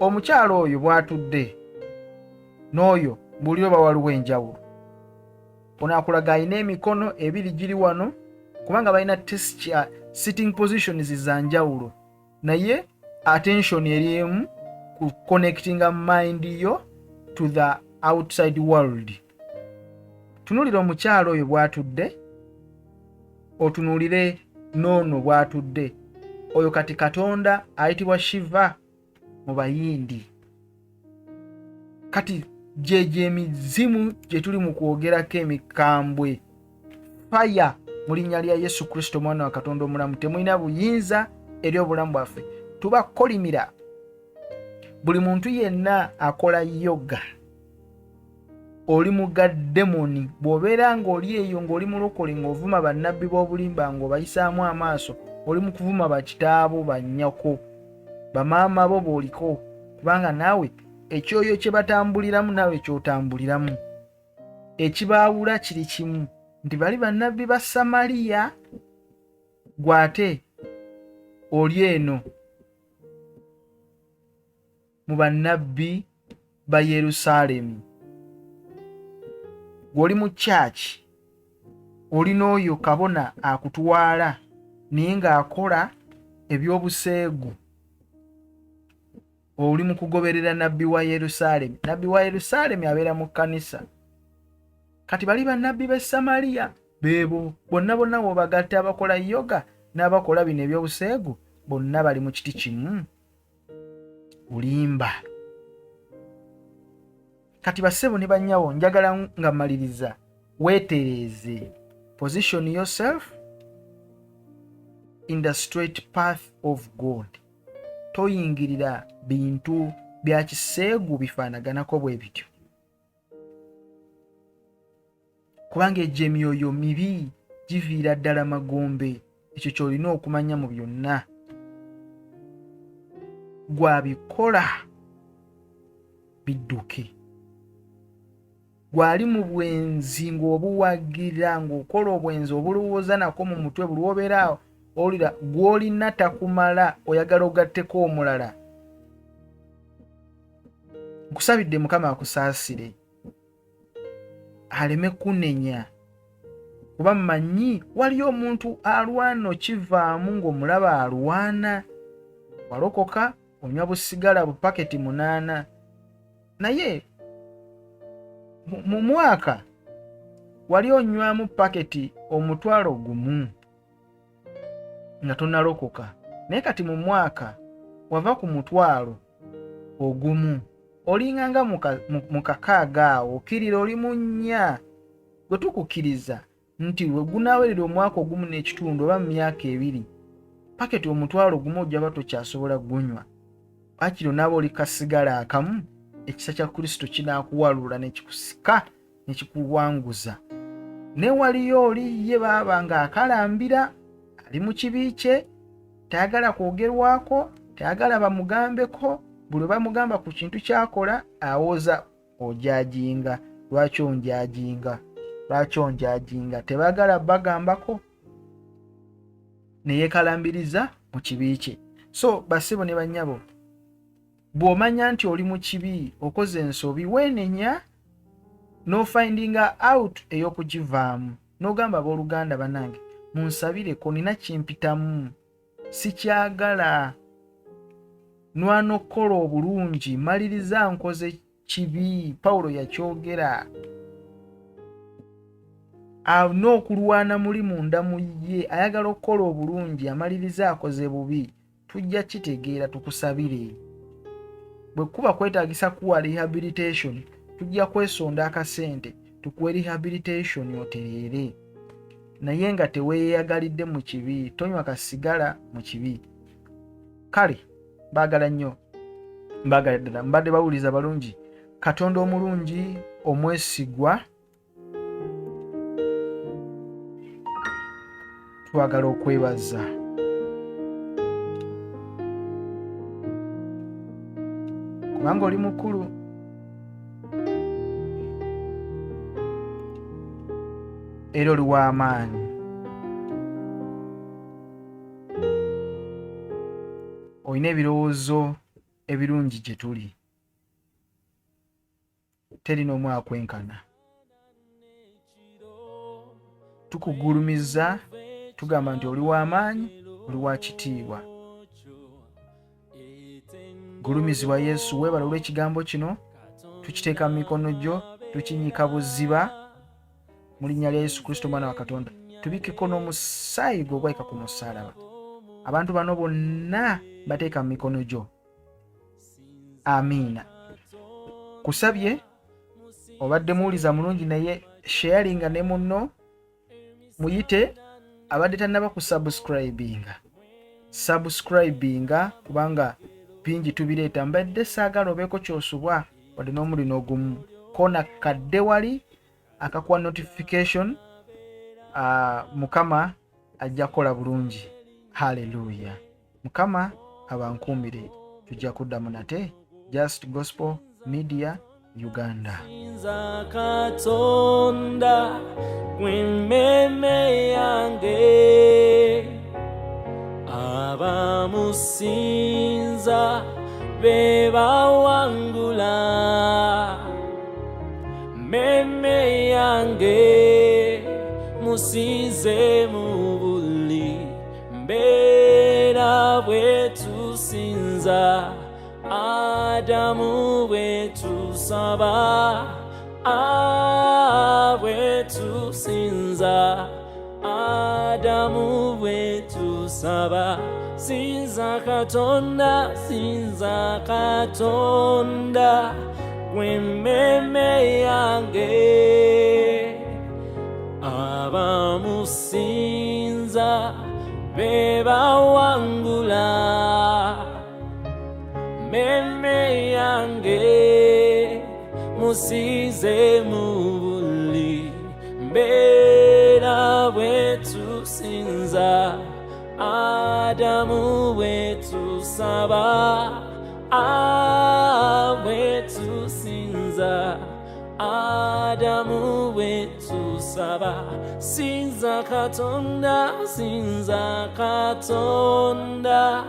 Omukyalo oyo bw'atudde n'oyo mbulire oba waliwo enjawulo. Onaakulaga alina emikono ebiri giri wano, kubanga balina sitting positions za njawulo, naye attention eri emu ku connecting mind yo to the outside world. Tunulira omukyalo oyo bw'atudde, otunulire n'ono bw'atudde. Oyo kati Katonda ayitibwa Shiva mu Bayindi. Kati gye emizimu gye tuli mu kwogerako emikambwe. Fire mu linnya lya Yesu Kristo mwana wa Katonda omulamu, temulina buyinza eri obulamu bwaffe. Tubakolimira buli muntu yenna akola yoga, oli muga demoni. Bw'obeera ng'oli eyo ng'oli mulokole ng'ovuma bannabbi b'obulimba ng'obayisaamu amaaso, oli mu kuvuma bakitaabo, bannyako, bamaama bo b'oliko, kubanga naawe ekyoyo kye batambuliramu naawe ky'otambuliramu. Ekibaawula kiri kimu, nti bali bannabbi ba Samaliya, gwate oli eno mu bannabbi ba Yerusaalemi. Gw'oli mu church, oli n'oyo kabona akutwala naye ng'akola eby'obuseegu, oli mu kugoberera nabbi wa Yerusaalemi. Nabbi wa Yerusaalemi abeera mu kkanisa. Kati bali bannabbi b'e Samaliya beebo bonna bw'obagatta abakola yoga n'abakola bino eby'obuseegu, bonna bali mu kiti kimu, bulimba. Kati bassebo ne bannyawo, njagala nga maliriza, weetereeze, position yourself in the straight path of God. Toyingirira bintu bya kiseegu bifaanaganako bwe bityo, kubanga ejjo emyoyo mibi giviira ddala magombe. Ekyo ky'olina okumanya mu byonna. Gwabikola bidduke, gwali mu bwenzi ng'obuwagira, ng'okola obwenzi obulowooza nako mu mutwe, buli obeera olira gw'olina takumala oyagala ogatteko omulala. Nkusabidde Mukama akusaasire aleme kunenya, kuba mmanyi waliyo omuntu alwana okivaamu ng'omulaba alwana. Walokoka onywa busigala bupaketi 8 naye mu mwaka wali onywamu paketi 1,000 nga tonnalokoka, naye kati mu mwaka wava ku 1,000 olinganga mu kakaaga awo okirira oli mu 4 gwe tukukkiriza nti we gunaawerera omwaka ogumu n'ekitundu oba mu myaka 2 paketi 1,000 ojja ba tokyasobola gunywa. Akiro naaba oli kasigala akamu, ekisa kya Kristo kinaakuwalula nekikusika nekikuwanguza. Ne waliyo oli ye baaba nga akalambira ali mu kibi kye, tayagala kwogerwako, tayagala bamugambeko, buli bamugamba ku kintu kyakola awoza ojajinga. Lwaki onjajinga? Lwaki onjajinga? Tebagala bagambako, neyekalambiriza mu kibi kye. So basibo ne bannyabo, bw'omanya nti oli mu kibi okoze ensobi, weenenya no finding out ey'okugivaamu n'ogamba abooluganda banange munsabireko, nina kimpitamu sikyagala, nwana okukola obulungi, maliriza nkoze kibi. Pawulo yakyogera, alina okulwana muli munda mu ye, ayagala okukola obulungi amaliriza akoze bubi. Tujja kitegeera tukusabire. Bwe kuba kwetaagisa kuwa rehabilitation, tujja kwesonda akasente tukuwe rehabilitation otereere. Naye nga teweeyagalidde mu kibi, tonywa kasigala mu kibi. Kale baagala nnyo, mbaagala ddala, mbadde bawuliza balungi. Katonda omulungi omwesigwa, twagala okwebaza. Kubanga oli mukulu. Era oli w'amaanyi. Olina ebirowoozo ebirungi gye tuli. Teri n'omu akwenkana. Tukugulumiza tugamba nti oli w'amaanyi, oli wa kitiibwa. Gulumizibwa Yesu, weebala olw'ekigambo kino, tukiteeka mu mikono gyo, tukinyiika buziba mu linnya lya Yesu Kristo Mwana wa Katonda. Tubikkeko n'omusaayi gwe ogwayika ku musaalaba. Abantu bano bonna bateeka mu mikono gyo. Amiina. Kusabye obadde muwuliza mulungi, naye sharinga ne munno, muyite abadde tannaba ku subscribinga kubanga bingi tubireeta. Mbadde saagala obeeko kyosubwa wadde n'omuli n'ogumu. Kona kadde wali akakuwa notification. Mukama ajja kukola bulungi. Haleluya. Mukama abankuumire. Tujja kuddamu nate. Just Gospel Media Uganda. Sinza Katonda gw'emmeme yange, abamusinza be bawangula. Mmeme yange musinze mu buli mbeera, bwe tusinza Adamu, bwe tusaba bwe tusinza Adamu, bwe tusaba. Sinza Katonda, sinza Katonda gw'emmeme yange, abamusinza be bawangula. Mmeme yange musize mu buli mbeera, bwe tusinza Adamu, bwe tusaba bwe tusinza Adamu, bwe tusaba. tusaba. Sinza Katonda, sinza Katonda,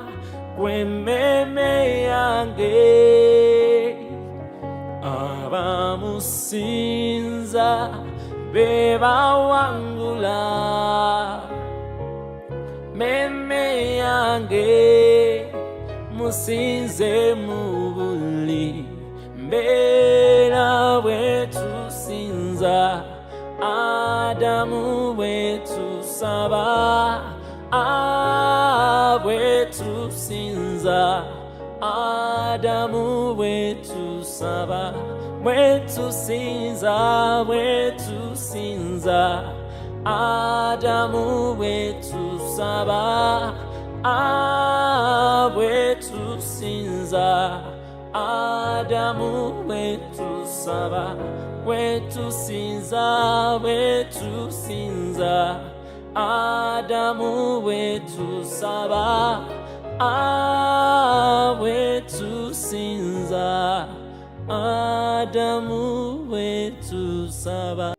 gw'emmeeme yange. Abamusinza be bawangula, mmeeme yange musinze mu buli mbeera. Bwe tusinza Adamu, bwe tusaba, bwe tusinza Adamu, bwe tusaba, bwe tusinza, bwe tusinza Adamu, bwe tusaba, bwe tusinza Adamu, bwe tusaba, bwe tusinza, bwe tusinza Adamu, bwe tusaba, bwe tusinza Adamu, bwe tusaba.